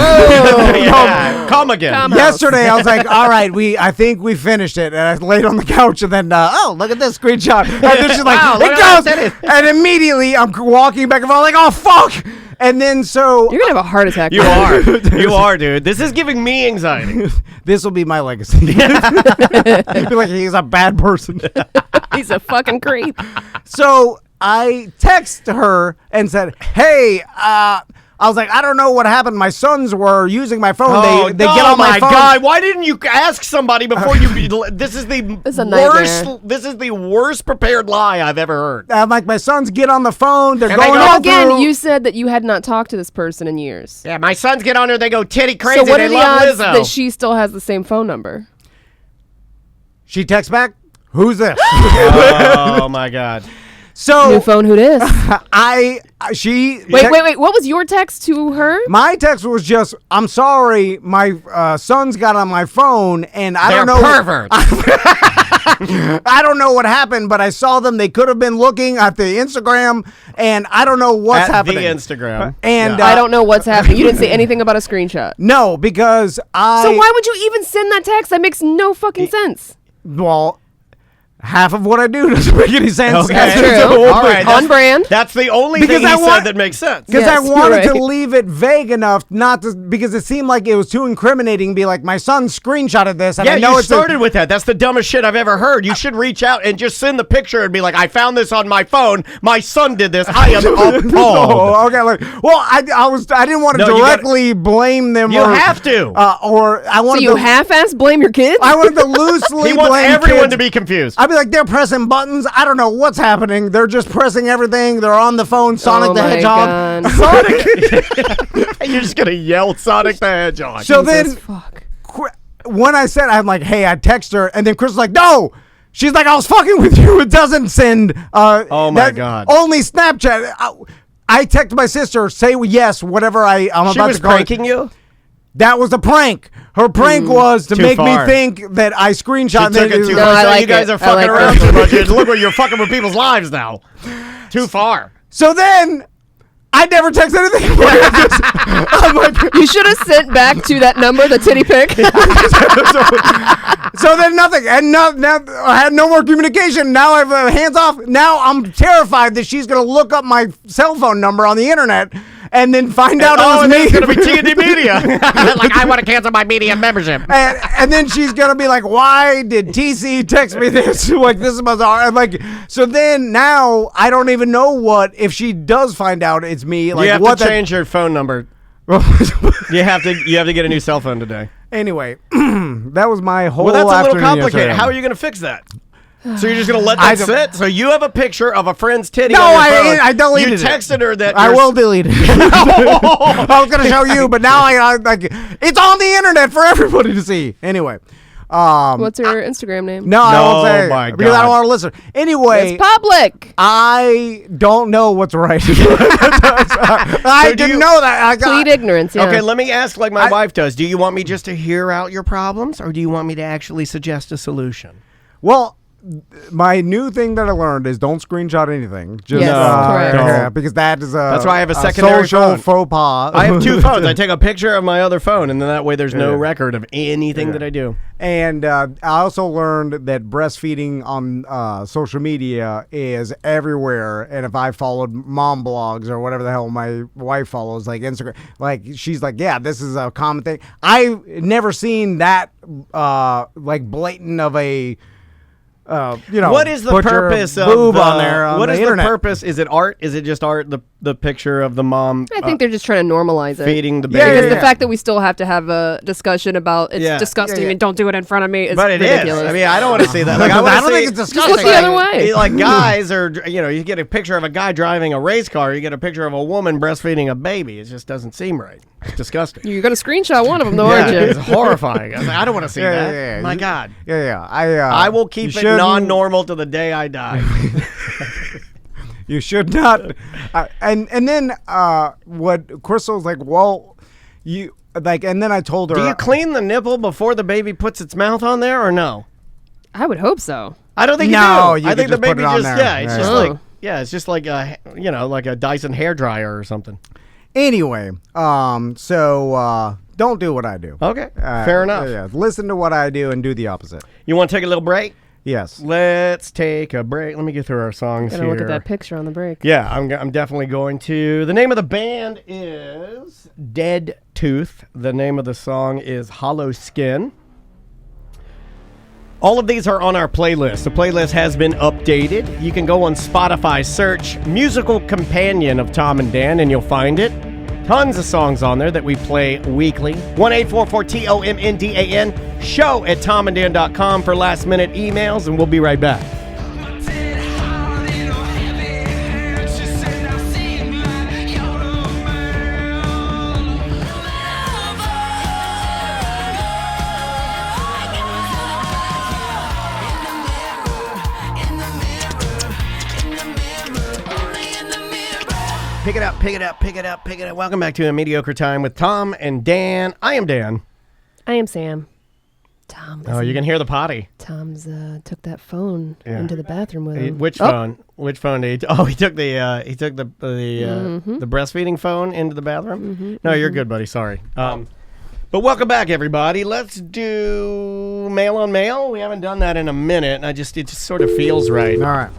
Come again. Yesterday, I was like, all right, I think we finished it. And I laid on the couch and then, look at this screenshot. And then she's like, it goes. And immediately I'm walking back and forth like, oh, fuck. And then so. You're going to have a heart attack. You are. You are, dude. This is giving me anxiety. This will be my legacy. Be like, he's a bad person. He's a fucking creep. So I text her and said, hey, I was like, I don't know what happened. My sons were using my phone. They get on my phone. God! Why didn't you ask somebody before you? This is the worst. This is the worst prepared lie I've ever heard. I'm like, my sons get on the phone. They're going all on again. You said that you had not talked to this person in years. Yeah, my sons get on there. They go titty crazy. So what are the odds Lizzo. that she still has the same phone number? She texts back, who's this? Oh my God. So new phone, who this? Wait. What was your text to her? My text was just, I'm sorry, my sons got on my phone, and I don't know. Perverts. I don't know what happened, but I saw them. They could have been looking at the Instagram, and I don't know what's happening. The Instagram. And I don't know what's happening. You didn't say anything about a screenshot. No, because So why would you even send that text? That makes no fucking sense. Well, half of what I do doesn't make any sense. Okay. That's true. All right, On brand. That's the only thing he said that makes sense. Because Yes, I wanted you're to right. leave it vague enough not to, because it seemed like it was too incriminating. Be like, my son screenshotted this, and Yeah, I know you it's started with that. That's the dumbest shit I've ever heard. You should reach out and just send the picture and be like, I found this on my phone. My son did this. I am appalled. Oh, okay. Well, I didn't want to directly blame them. You have to. Or I wanted So you half-ass blame your kids? I wanted to loosely He wants blame everyone kids. to be confused. I'd be like, they're pressing buttons. I don't know what's happening. They're just pressing everything. They're on the phone. Sonic the Hedgehog. Sonic. You're just going to yell Sonic the Hedgehog. So when I said, I'm like, hey, I text her. And then Chris was like, no. She's like, I was fucking with you. It doesn't send. Oh, my God. Only Snapchat. I text my sister, say yes, whatever I'm about to call. She was pranking you? That was a prank. Her prank was to make me think that I screenshot. She took it too far. So you guys are fucking around too much. Look what you're fucking with people's lives now. Too far. So then, I never text anything. You should have sent back to that number the titty pic. So then nothing. And now I had no more communication. Now I have hands off. Now I'm terrified that she's going to look up my cell phone number on the internet and then find out it was me. It's going to be TND Media. Like, I want to cancel my media membership. And then she's going to be like, why did TC text me this? Like, this is bizarre. And like, so then now I don't even know what, if she does find out it's me. Like, you have to change your phone number. You have to get a new cell phone today. Anyway, that was my whole afternoon. Well, that's a little complicated. Yesterday. How are you going to fix that? So you're just going to let that sit? So you have a picture of a friend's titty on your phone. I deleted it. You texted her that I will delete it. I was going to show you, but now I like it's on the internet for everybody to see. Anyway. What's your Instagram name? No, I won't say because I don't want to listen. Anyway, it's public. I don't know what's right. I didn't know that. Plead ignorance. Yeah. Okay, let me ask like my wife does. Do you want me just to hear out your problems, or do you want me to actually suggest a solution? Well, my new thing that I learned is don't screenshot anything. Just, correct. Because that is that's why I have a secondary social phone. Faux pas. I have two phones. I take a picture of my other phone, and then that way there's no record of anything that I do. And I also learned that breastfeeding on social media is everywhere. And if I followed mom blogs or whatever the hell my wife follows, like Instagram, like she's like, yeah, this is a common thing. I've never seen that like blatant of a what is the purpose of boob on there? What is the internet. Purpose? Is it art? Is it just art? The picture of the mom. I think they're just trying to normalize it. Feeding the baby. Because the fact that we still have to have a discussion about it's disgusting and don't do it in front of me is ridiculous. I mean, I don't want to see that. Like, I don't think it's disgusting. Just look the other way. Like guys are, you get a picture of a guy driving a race car. You get a picture of a woman breastfeeding a baby. It just doesn't seem right. It's disgusting. You're going to screenshot one of them, though, aren't you? It's horrifying. I don't want to see that. Yeah. My God. I will keep it non-normal to the day I die. You should not. And then what Crystal's like, well, you like, and then I told her. Do you clean the nipple before the baby puts its mouth on there, or no? I would hope so. I don't think you do. I think the baby just it's just like a like a Dyson hairdryer or something. Anyway, so don't do what I do. Okay, fair enough. Yeah, listen to what I do and do the opposite. You want to take a little break? Yes. Let's take a break. Let me get through our songs here. Look at that picture on the break. Yeah, I'm definitely going to. The name of the band is Dead Tooth. The name of the song is Hollow Skin. All of these are on our playlist. The playlist has been updated. You can go on Spotify, search Musical Companion of Tom and Dan, and you'll find it. Tons of songs on there that we play weekly. 1-844-TOMNDAN, show at tomanddan.com for last-minute emails, and we'll be right back. Pick it up, pick it up, pick it up, pick it up. Welcome back to A Mediocre Time with Tom and Dan. I am Dan. I am Sam. Tom. Oh, you can hear the potty. Tom's took that phone into the bathroom with him. Which phone? Which phone did he? He took the the breastfeeding phone into the bathroom. No, you're good, buddy. Sorry. But welcome back, everybody. Let's do mail on mail. We haven't done that in a minute, and it just sort of feels right. All right.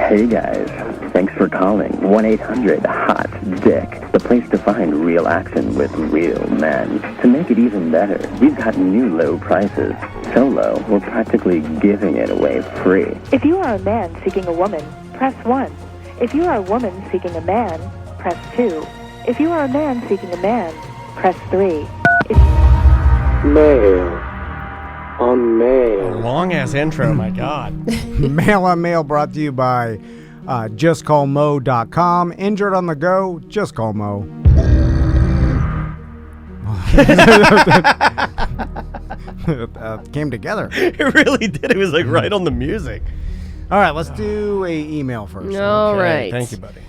Hey guys, thanks for calling 1-800-HOT-DICK, the place to find real action with real men. To make it even better, we've got new low prices. So low, we're practically giving it away free. If you are a man seeking a woman, press 1. If you are a woman seeking a man, press 2. If you are a man seeking a man, press 3. Mail on mail. Long-ass intro, my God. Mail on Mail brought to you by justcallmo.com. Injured on the go, just call Mo. Came together. It really did. It was like right on the music. All right, let's do a email first. All right. Thank you, buddy.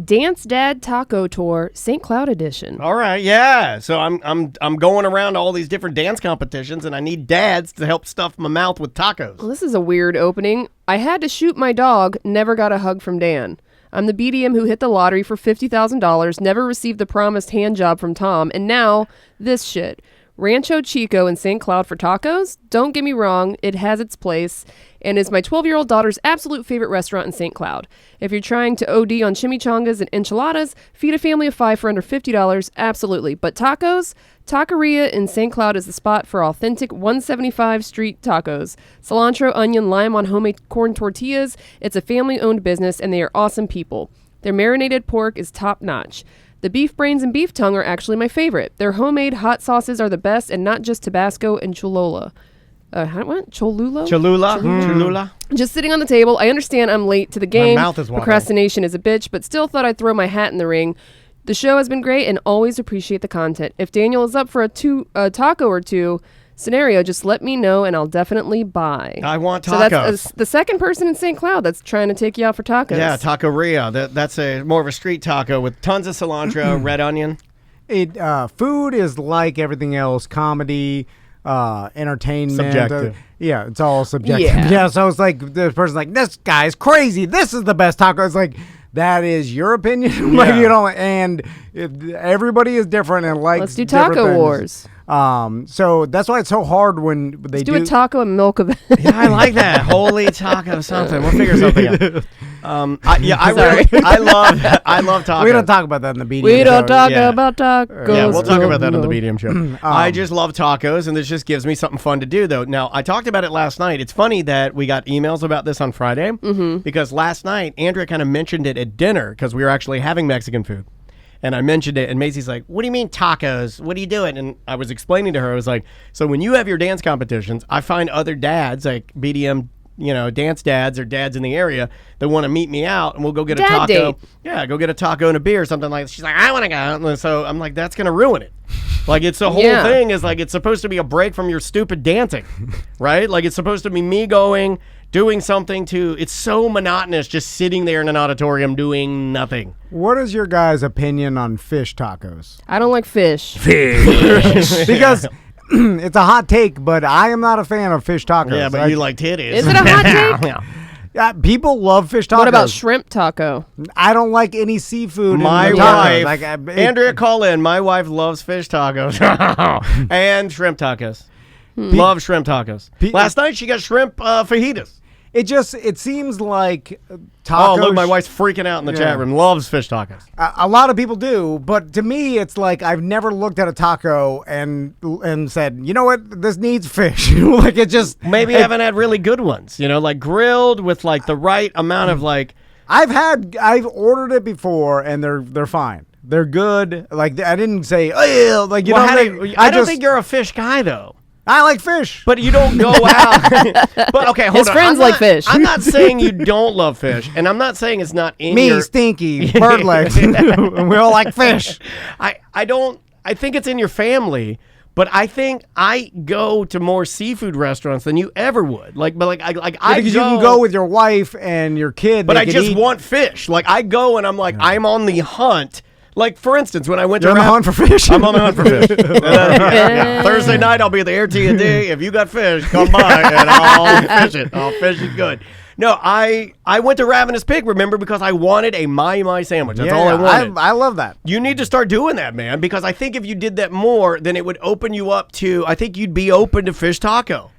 Dance Dad Taco Tour, St. Cloud edition. All right, yeah. So I'm going around to all these different dance competitions, and I need dads to help stuff my mouth with tacos. Well, this is a weird opening. I had to shoot my dog, never got a hug from Dan. I'm the BDM who hit the lottery for $50,000, never received the promised hand job from Tom, and now this shit. Rancho Chico in St. Cloud for tacos? Don't get me wrong, it has its place and is my 12-year-old daughter's absolute favorite restaurant in St. Cloud. If you're trying to OD on chimichangas and enchiladas, feed a family of 5 for under $50, absolutely. But tacos? Taqueria in St. Cloud is the spot for authentic 175 street tacos. Cilantro, onion, lime on homemade corn tortillas. It's a family-owned business and they are awesome people. Their marinated pork is top-notch. The beef brains and beef tongue are actually my favorite. Their homemade hot sauces are the best, and not just Tabasco and Cholula. What? Cholula? Cholula. Just sitting on the table. I understand I'm late to the game. My mouth is watering. Procrastination is a bitch, but still thought I'd throw my hat in the ring. The show has been great and always appreciate the content. If Daniel is up for a taco or two scenario, just let me know and I'll definitely buy. I want tacos. So that's the second person in St. Cloud that's trying to take you out for tacos. Yeah, Taqueria. That's a more of a street taco with tons of cilantro, red onion. Food is like everything else, comedy, entertainment. Subjective. Yeah, it's all subjective. Yeah. So it's like the person's like, this guy's crazy. This is the best taco. It's like, that is your opinion. Like, and everybody is different and likes. Let's do taco wars. So that's why it's so hard when they do a taco and milk event. Yeah, I like that. Holy taco something. We'll figure something out. I love tacos. We don't talk about that in the BDM We don't show. talk about tacos. Yeah, we'll talk about that in the BDM show. I just love tacos, and this just gives me something fun to do, though. Now, I talked about it last night. It's funny that we got emails about this on Friday, because last night, Andrea kind of mentioned it at dinner, because we were actually having Mexican food. And I mentioned it, and Macy's like, what do you mean tacos? What are you doing? And I was explaining to her, I was like, so when you have your dance competitions, I find other dads, like BDM, dance dads or dads in the area that want to meet me out, and we'll go get a taco. Date. Yeah, go get a taco and a beer or something like that. She's like, I want to go. And so I'm like, that's going to ruin it. Like, it's the whole thing is like, it's supposed to be a break from your stupid dancing, right? Like, it's supposed to be me doing something it's so monotonous just sitting there in an auditorium doing nothing. What is your guys' opinion on fish tacos? I don't like fish. Because it's a hot take, but I am not a fan of fish tacos. Yeah, but you like titties. Is it a hot take? Yeah, people love fish tacos. What about shrimp taco? I don't like any seafood. My in the wife, tacos. Andrea, call in. My wife loves fish tacos and shrimp tacos. Love shrimp tacos. Last night she got shrimp fajitas. It seems like tacos. Oh, look, my wife's freaking out in the chat room. Loves fish tacos. A lot of people do, but to me, it's like I've never looked at a taco and said, you know what, this needs fish. Like it just maybe I haven't had really good ones. Like grilled with like the right amount of like. I've ordered it before and they're fine. They're good. Like I didn't say, oh, like you know. I don't think you're a fish guy though. I like fish. But you don't go out. But okay, hold on. His friends like fish. I'm not saying you don't love fish, and I'm not saying it's not in Me, stinky, bird legs. We all like fish. I think it's in your family, but I think I go to more seafood restaurants than you ever would. Because you can go with your wife and your kid. But I just want fish. Like I go and I'm like, I'm on the hunt. Like, for instance, when I went You're to... on the hunt for fish? I'm on the hunt for fish. Thursday night, I'll be at the AirTnD. If you got fish, come by, and I'll fish it. I'll fish it good. No, I went to Ravenous Pig, remember, because I wanted a My sandwich. That's all I wanted. I love that. You need to start doing that, man, because I think if you did that more, then it would open you up to... I think you'd be open to fish taco.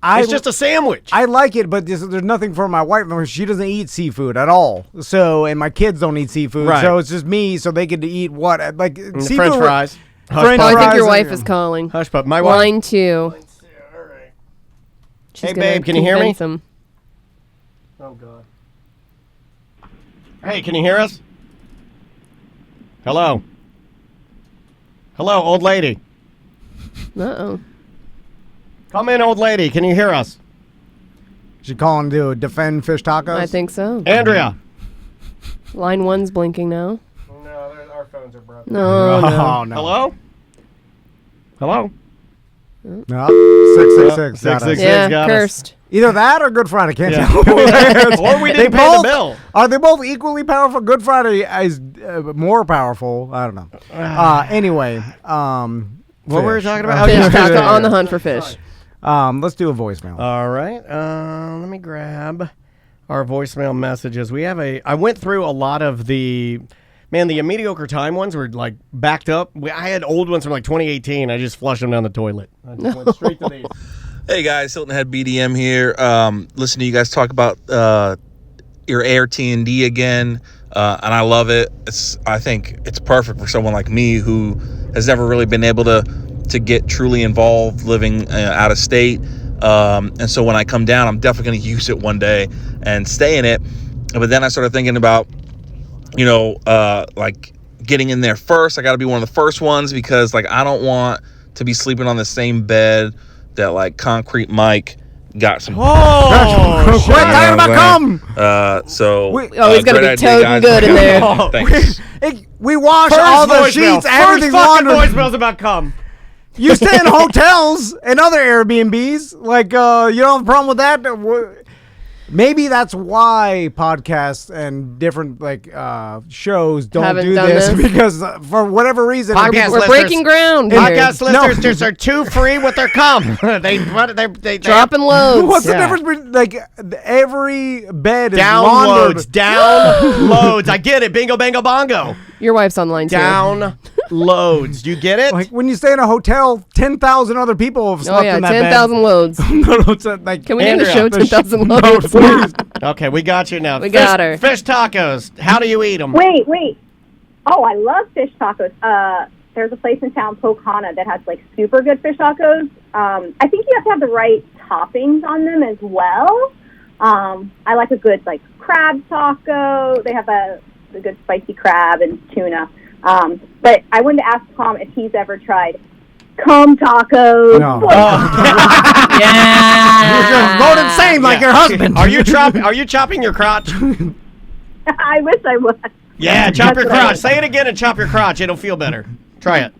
It's just a sandwich. I like it, but there's nothing for my wife. She doesn't eat seafood at all. So, and my kids don't eat seafood. Right. So it's just me. So they get to eat what? Like seafood, French fries. I think your wife is calling. Hush pup. My wife. Line 2. All right. She's hey, babe, can you hear me? Him. Oh, God. Hey, can you hear us? Hello. Hello, old lady. Uh-oh. Come in, old lady. Can you hear us? Is she calling to defend fish tacos? I think so. Andrea. Line 1's blinking now. No, our phones are broken. No, no. Oh, no. Hello? Hello? No. 666. got it. 666 Yeah, got us. cursed. Either that or Good Friday. Can't Yeah. tell. Or we They didn't pay the both- bill. Are they both equally powerful? Good Friday is more powerful. I don't know. Anyway, What were we fish. talking about? Fish Oh, yeah. taco on the hunt for fish. Let's do a voicemail. All right. Let me grab our voicemail messages. I went through a lot of the mediocre time ones were like backed up. I had old ones from like 2018. I just flushed them down the toilet. I just went straight to these. Hey guys, Hilton Head BDM here. Listen to you guys talk about your AirTnD again, and I love it. I think it's perfect for someone like me who has never really been able to get truly involved living out of state. And so when I come down, I'm definitely going to use it one day and stay in it. But then I started thinking about, like getting in there first. I got to be one of the first ones because like I don't want to be sleeping on the same bed that like Concrete Mike got some. Oh, quit talking about cum. He's gonna be toting good in there. Thanks. We wash First all the voicemail. sheets. First Everything's fucking laundered. voicemail's about cum. You stay in hotels and other Airbnbs. Like, you don't have a problem with that? Maybe that's why podcasts and different shows don't Haven't do done this this? because for whatever reason, Podcast We're breaking ground here. Podcast listeners just are too free with their cum. they Dropping loads. what's the difference between like every bed is downloads, laundered? downloads. I get it. Bingo, bango, bongo. Your wife's online too. Downloads. Do you get it? Like when you stay in a hotel, 10,000 other people have slept Oh yeah, in that 10,000 loads. bed. No, it's like Can we name the Andrea, show 10,000 No, loads? please. Okay, we got you now. We got her. Fish tacos. How do you eat them? Wait. Oh, I love fish tacos. There's a place in town, Pocahontas, that has like super good fish tacos. I think you have to have the right toppings on them as well. I like a good like crab taco. They have a good spicy crab and tuna. But I wanted to ask Tom if he's ever tried cum tacos. No. Yeah. You're going insane like your husband. Are you chopping your crotch? I wish I was. Yeah, chop your That's what I crotch. would. Say it again and chop your crotch. It'll feel better. Try it.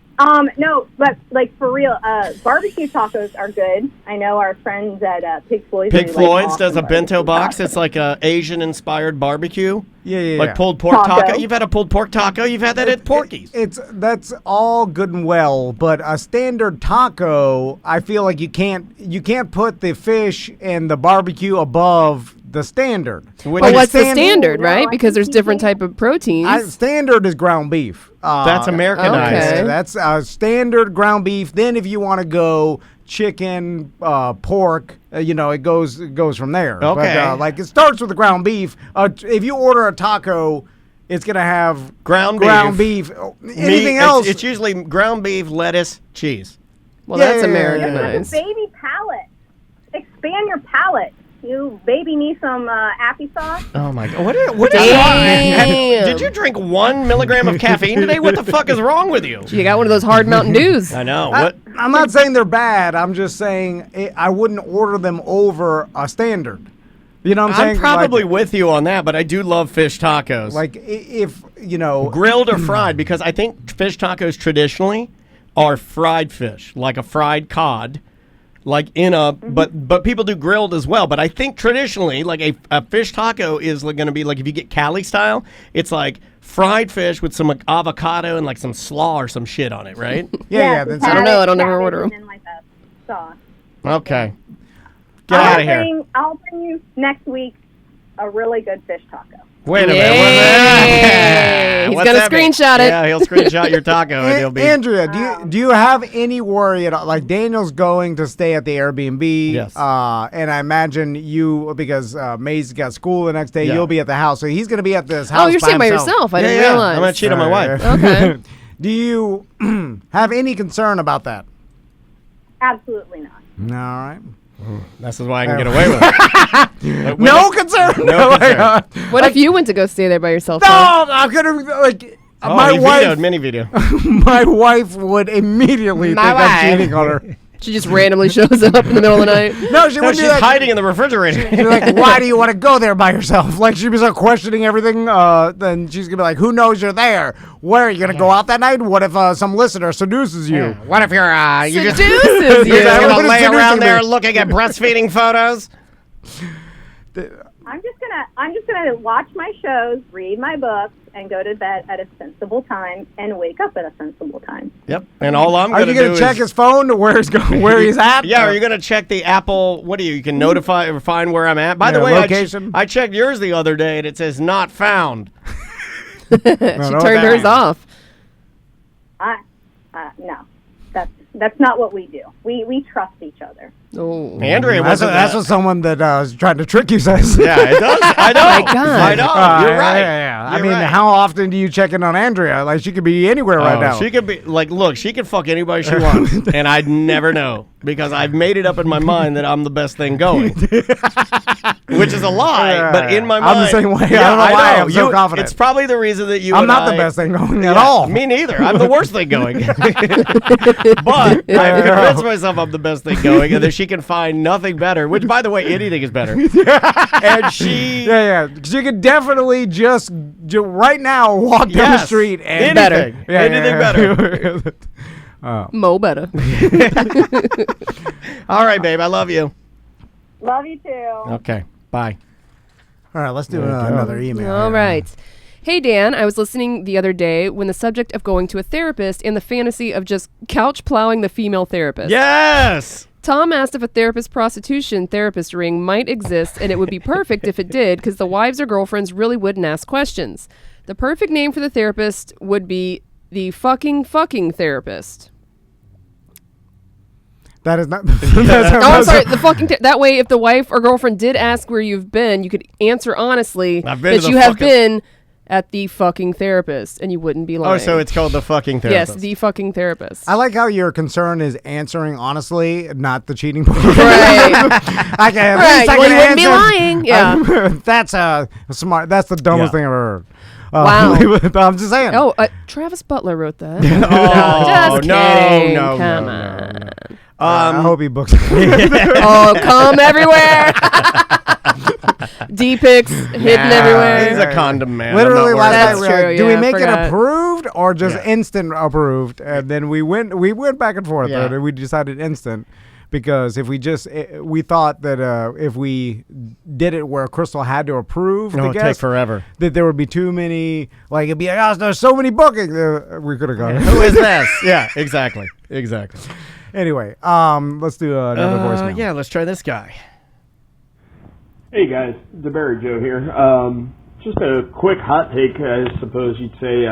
No, but like for real, barbecue tacos are good. I know our friends at Pig Floyd's. Pig really like Floyd's does a awesome bento barbecue box. tacos. It's like a Asian-inspired barbecue. Yeah. Like pulled pork Taco. taco. You've had a pulled pork taco. You've had that at Porky's. That's all good and well, but a standard taco, I feel like you can't put the fish and the barbecue above the standard. But what's the standard, No, right? I Because there's think you different can't. type of proteins. Standard is ground beef. That's Americanized. Okay. That's standard ground beef. Then if you want to go chicken, pork, it goes from there. Okay. But, like it starts with the ground beef. If you order a taco, it's gonna have Ground beef. Meat, Anything else? It's usually ground beef, lettuce, cheese. Well, Yeah, that's yeah, yeah, It's Americanized. a baby palate. Expand your palate. You baby need some appy sauce. Oh my god! What is Damn. Did you drink 1 milligram of caffeine today? What the fuck is wrong with you? You got one of those hard Mountain Dews. I know. I'm not saying they're bad. I'm just saying I wouldn't order them over a standard. You know what I'm saying? I'm probably like, with you on that, but I do love fish tacos. if grilled or fried, because I think fish tacos traditionally are fried fish, like a fried cod. Like but people do grilled as well. But I think traditionally, like a fish taco is going to be like, if you get Cali style, it's like fried fish with some avocado and like some slaw or some shit on it, right? Yeah. Yes, I don't know. I don't ever cabbage order 'em. and then like a sauce. Okay. Get out of here. I'll bring you next week a really good fish taco. Wait a minute. Yay. He's What's gonna that mean? screenshot it. Yeah, he'll screenshot your taco and he'll be. Andrea, do you have any worry at all? Like Daniel's going to stay at the Airbnb. Yes. And I imagine you, because May's got school the next day, Yeah. you'll be at the house. So he's going to be at this house. Oh, you're staying by himself. yourself. I Yeah, didn't yeah. realize. I'm gonna cheat on my wife. Okay. Do you have any concern about that? Absolutely not. All right. This is why I can get away with it. But No concern. No concern. What if you went to go stay there by yourself? No, Tom? I'm gonna like. my wife, mini video. my wife would immediately think I'm cheating on her. She just randomly shows up in the middle of the night. No, she wouldn't do she's that. hiding in the refrigerator. She's like, why do you want to go there by yourself? Like, she'd be like questioning everything. Then she's going to be like, who knows you're there? Where are you going to go out that night? What if some listener seduces you? What if you're Seduces you. you're going to Everybody's lay around seducing there me. looking at breastfeeding photos? I'm just gonna watch my shows, read my books, and go to bed at a sensible time and wake up at a sensible time. Yep. And all I'm Are going to you do going to check is... his phone to where he's going, where he's at? Yeah, are you going to check the Apple... What do you can notify or find where I'm at? By the Yeah, way, location. I checked yours the other day, and it says not found. She turned hers off. No, that's not what we do. We trust each other. Oh, Andrea, That's what someone that is trying to trick you says. Yeah, it does. I know. my God. I know. You're right. Yeah. I You're mean, right. how often do you check in on Andrea? Like, she could be anywhere right now. She could be like, look, she could fuck anybody she wants, and I'd never know because I've made it up in my mind that I'm the best thing going, which is a lie. But in my mind, I'm the same way. Yeah, I don't know why I'm so You- confident. It's probably the reason that you. I'm and not the I- best thing going at Yeah, all. Me neither. I'm the worst thing going. But I've convinced myself I'm the best thing going, and that she can find nothing better. Which, by the way, anything is better. And she. Yeah. She could definitely just right now walk down the street and anything. Anything better. Mo better. All right, babe. I love you. Love you too. Okay. Bye. All right, let's do another email. All right. Hey, Dan, I was listening the other day when the subject of going to a therapist and the fantasy of just couch plowing the female therapist. Yes. Tom asked if a therapist prostitution therapist ring might exist, and it would be perfect if it did, because the wives or girlfriends really wouldn't ask questions. The perfect name for the therapist would be the fucking therapist. That is not. I'm sorry. The fucking. That way, if the wife or girlfriend did ask where you've been, you could answer honestly I've been to that the you have fucking- been at the fucking therapist, and you wouldn't be lying. Oh, so it's called the fucking therapist. Yes, the fucking therapist. I like how your concern is answering honestly, not the cheating part. Right. Okay, at Right. least I Well, can you wouldn't be answer. lying. Yeah. That's smart. That's the dumbest Yeah. thing I've ever heard. Wow. I'm just saying. Oh, Travis Butler wrote that. Oh, Just no, kidding. no, Come no, on. I hope he books. Oh, come everywhere. D-pics hidden everywhere. He's a condom man. Literally I'm not worried last night That's we were like, true, do we yeah, I make it forgot. approved or just Yeah. instant approved? And then we went back and forth, Yeah. and we decided instant because if we just we thought that if we did it where Crystal had to approve the it'd take guest, forever. that there would be too many. Like it'd be like, oh, there's so many bookings. We could have gone. Who is this? Yeah, exactly. Anyway, let's do another voicemail. Yeah, let's try this guy. Hey guys, DeBerry Joe here. Just a quick hot take, I suppose you'd say.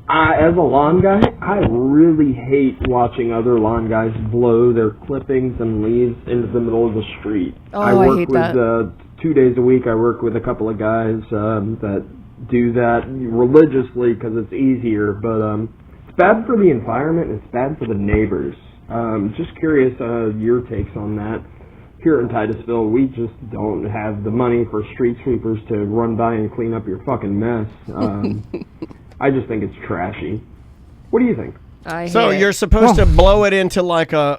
As a lawn guy, I really hate watching other lawn guys blow their clippings and leaves into the middle of the street. Oh, I I work hate with that. 2 days a week. I work with a couple of guys that do that religiously because it's easier, but it's bad for the environment and it's bad for the neighbors. Just curious your takes on that. Here in Titusville, we just don't have the money for street sweepers to run by and clean up your fucking mess. I just think it's trashy. What do you think? So you're supposed to blow it into like a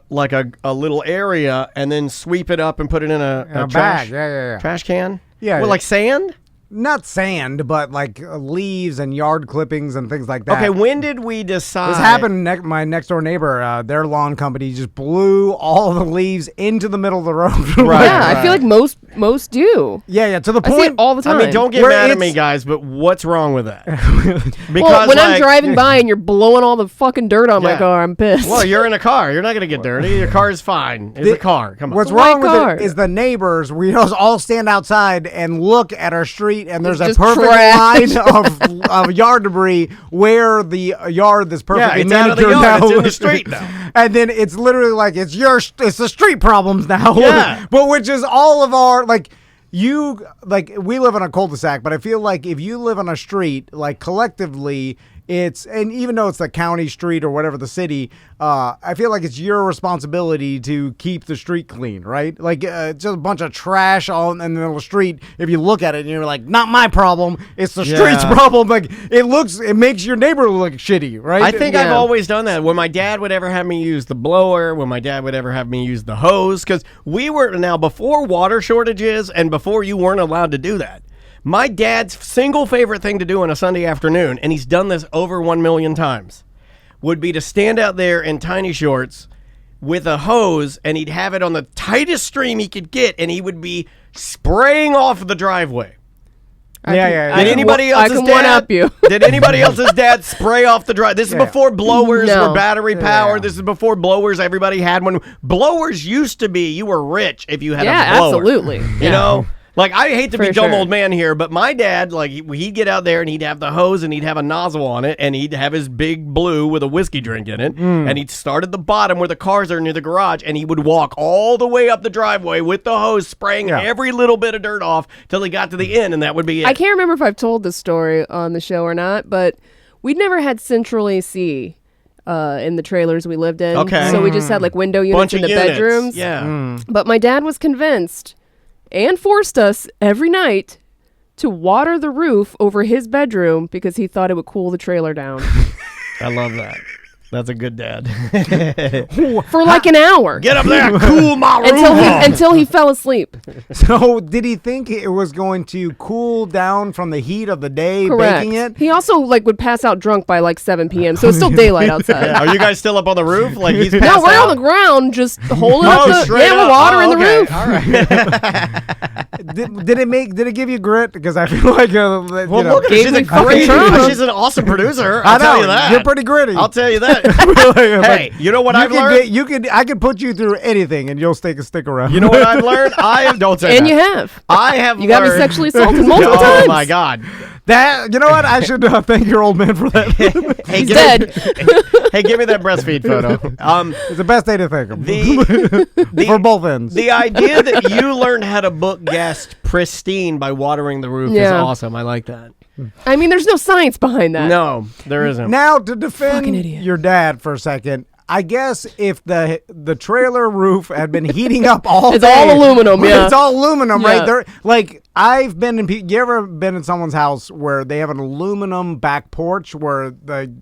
little area and then sweep it up and put it in a a trash bag. Yeah. trash can. Yeah. Well, like sand. Not sand, but like leaves and yard clippings and things like that. Okay, when did we decide? This happened. My next door neighbor, their lawn company just blew all the leaves into the middle of the road. I feel like most do. Yeah, to the I see point. it all the time. I mean, don't get Where mad at it's- me, guys, but what's wrong with that? Well, when I'm like, driving by and you're blowing all the fucking dirt on my Yeah. car, I'm pissed. Well, you're in a car. You're not going to get dirty. Your car is fine. It's a car. Come on. What's It's a white wrong with car. it is the neighbors. We all stand outside and look at our street, and there's a Just perfect trash. line of yard debris where the yard that's perfectly it's out of the manicured yard. now. It's in the street now. And then it's literally like it's the street problems now. Yeah. But which is all of our we live in a cul-de-sac, but I feel like if you live on a street, like collectively, and even though it's the county street or whatever the city, I feel like it's your responsibility to keep the street clean, right? Like just a bunch of trash on in the middle of the street. If you look at it and you're like, not my problem, it's the street's problem. Like it makes your neighbor look shitty, right? I think I've always done that. When my dad would ever have me use the blower, when my dad would ever have me use the hose, because we were now before water shortages and before you weren't allowed to do that. My dad's single favorite thing to do on a Sunday afternoon, and he's done this over 1 million times, would be to stand out there in tiny shorts with a hose, and he'd have it on the tightest stream he could get, and he would be spraying off the driveway. Did anybody else's dad? Did anybody else's dad spray off the drive? This is before blowers were battery powered. This is before blowers. Everybody had one. Blowers used to be you were rich if you had a blower. Absolutely. You know. Like, I hate to be dumb old man here, but my dad, like, he'd get out there and he'd have the hose and he'd have a nozzle on it and he'd have his big blue with a whiskey drink in it. And he'd start at the bottom where the cars are near the garage and he would walk all the way up the driveway with the hose spraying every little bit of dirt off till he got to the end, and that would be it. I can't remember if I've told this story on the show or not, but we'd never had central AC. In the trailers we lived in. Okay. So we just had like window units in the bedrooms. Yeah. But my dad was convinced and forced us every night to water the roof over his bedroom because he thought it would cool the trailer down. I love that. That's a good dad. For like an hour. Get up there and cool my roof until he fell asleep. So did he think it was going to cool down from the heat of the day baking it? He also like would pass out drunk by like 7 p.m. So it's still daylight outside. Are you guys still up on the roof? Like he's passed No, we're out? on the ground just holding up the we're watering the roof. All right. Did it give you grit? Because I feel like look, she's an awesome producer. I'll tell you that. You're pretty gritty. I'll tell you that. Hey, you know what I've learned? I could put you through anything and you'll stick around. You know what I've learned? Don't say that. And you have. I have. You got me sexually assaulted multiple times. Oh my God. That, you know what? I should thank your old man for that. Hey, he's dead. Hey, give me that breastfeed photo. It's the best day to thank him. For both ends. The idea that you learned how to book guests pristine by watering the roof is awesome. I like that. I mean, there's no science behind that. No, there isn't. Now, to defend your dad for a second, I guess if the trailer roof had been heating up all it's day, all aluminum, it's all aluminum, right? There, like I've been in. You ever been in someone's house where they have an aluminum back porch where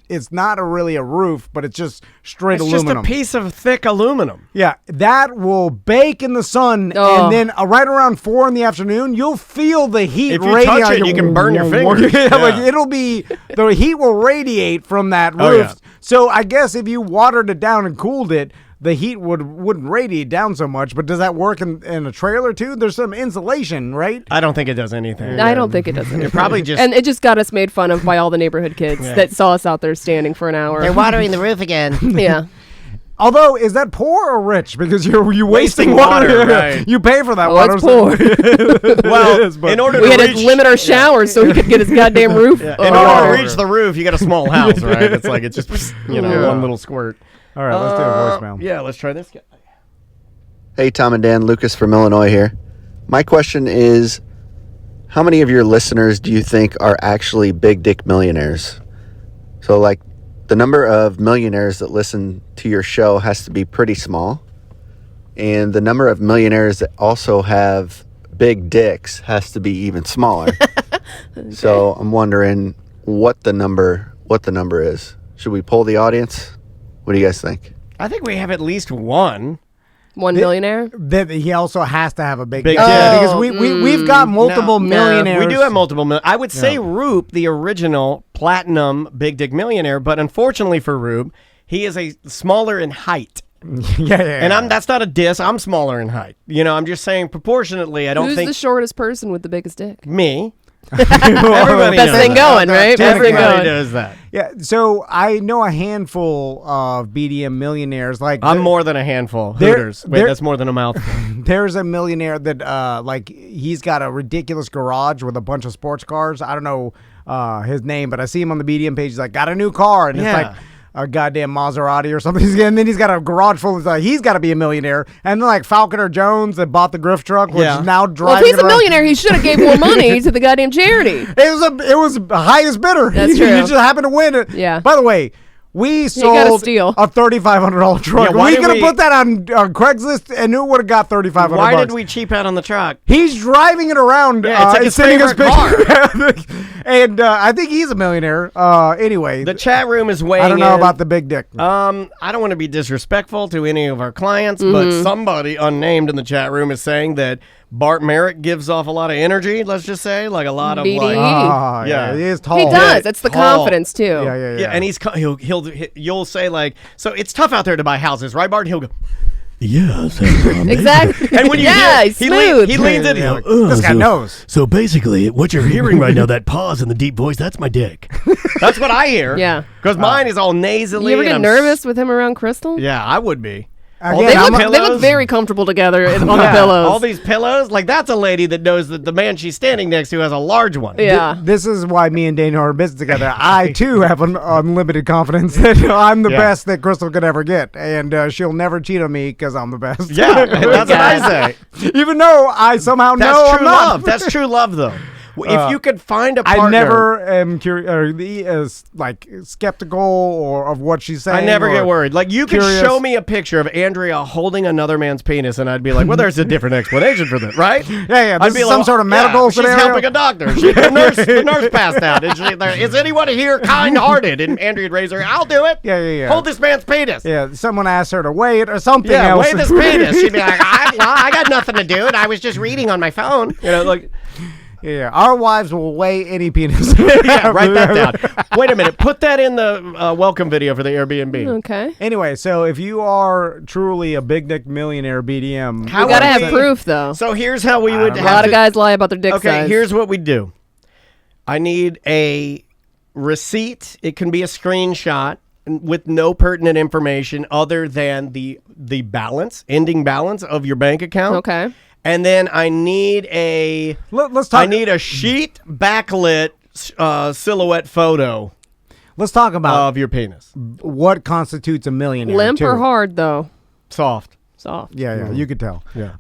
it's not really a roof, but it's just straight aluminum. It's just a piece of thick aluminum. Yeah, that will bake in the sun, and then right around 4 in the afternoon, you'll feel the heat. If you touch it, you can burn your fingers. Like the heat will radiate from that roof. Oh, yeah. So I guess if you watered it down and cooled it, the heat wouldn't radiate down so much. But does that work in a trailer too? There's some insulation, right? I don't think it does anything. I don't think it does anything. It probably just... And it just got us made fun of by all the neighborhood kids that saw us out there standing for an hour. They're watering the roof again. Yeah. Although, is that poor or rich? Because you're wasting water. Right. You pay for that water. It's poor. Well, in order we had to limit our showers so he could get his goddamn roof. In order to reach the roof, you got a small house, right? It's like it's just one little squirt. All right, let's do a voicemail. Yeah, let's try this guy. Hey, Tom and Dan, Lucas from Illinois here. My question is, how many of your listeners do you think are actually big dick millionaires? So, like, the number of millionaires that listen to your show has to be pretty small. And the number of millionaires that also have big dicks has to be even smaller. Okay. So I'm wondering what the number is. Should we poll the audience? What do you guys think? I think we have at least one. One millionaire? That he also has to have a big dick. Because we've got multiple millionaires. We do have multiple millionaires. I would say Roop, the original platinum big dick millionaire, but unfortunately for Roop, he is a smaller in height. And that's not a diss. I'm smaller in height. I'm just saying proportionately. I don't think. Who's the shortest person with the biggest dick? Me. Everybody best thing going, right? Best thing going. Does that. Yeah, so I know a handful of BDM millionaires. Like I'm more than a handful. Hooters. Wait, that's more than a mouthful. There's a millionaire that he's got a ridiculous garage with a bunch of sports cars. I don't know his name, but I see him on the BDM page. He's like, got a new car, and it's like a goddamn Maserati or something, and then he's got a garage full of he's got to be a millionaire. And then like Falconer Jones that bought the Griff truck, which is now driving. Well, if he's a millionaire, he should have gave more money to the goddamn charity. It was highest bidder. That's true. You just happened to win it. Yeah. By the way, we sold a $3,500 truck. Yeah, we could have put that on Craigslist, and who would have got $3,500? Why did we cheap out on the truck? He's driving it around. Yeah, it's like his favorite car. And I think he's a millionaire. Anyway, The chat room is weighing I don't know in. about the big dick. I don't want to be disrespectful to any of our clients, but somebody unnamed in the chat room is saying that Bart Merrick gives off a lot of energy, let's just say, like a lot of like he is tall. He does. It's the Tall. confidence too. Yeah, and you'll say like, so it's tough out there to buy houses, right, Bart? And he'll go, yes, Exactly. and when you yeah, hear, he's smooth. he leans in. This guy knows. So basically, what you're hearing right now, that pause in the deep voice, that's my dick. That's what I hear. Yeah. Because mine is all nasally. You ever and get I'm nervous with him around Crystal? Yeah, I would be. Again, They look very comfortable together on the pillows. All these pillows, like that's a lady that knows that the man she's standing next to has a large one. Yeah. This is why me and Dana are in business together. I, too, have an unlimited confidence that I'm the best that Crystal could ever get. And she'll never cheat on me because I'm the best. Yeah, that's what I say. Even though I somehow That's know true I'm not. love. That's true love, though. If you could find a partner. I never am curious, like skeptical or of what she's saying. I never or get worried. Like you could curious. show me a picture of Andrea holding another man's penis, and I'd be like, "Well, there's a different explanation for this, right?" Yeah. I'd This be is like, some sort of medical she's scenario. helping a doctor. The nurse passed out. Is anyone here kind-hearted? And Andrea'd raise her. I'll do it. Yeah. Hold this man's penis. Yeah, someone asked her to weigh it or something Yeah, else. weigh this penis. She'd be like, I got nothing to do, and I was just reading on my phone. You know, like. Yeah, our wives will weigh any penis. Yeah, write that down. Wait a minute. Put that in the welcome video for the Airbnb. Okay. Anyway, so if you are truly a big dick millionaire BDM, You gotta have proof though. So here's how we would. A lot of guys lie about their dick Okay, size. here's what we do. I need a receipt. It can be a screenshot with no pertinent information other than the ending balance of your bank account. Okay. And then I need a let's talk. I need a sheet backlit silhouette photo. Let's talk about of your penis. What constitutes a millionaire? Limp too. or hard though? Soft. Soft. Yeah, you could tell. Yeah.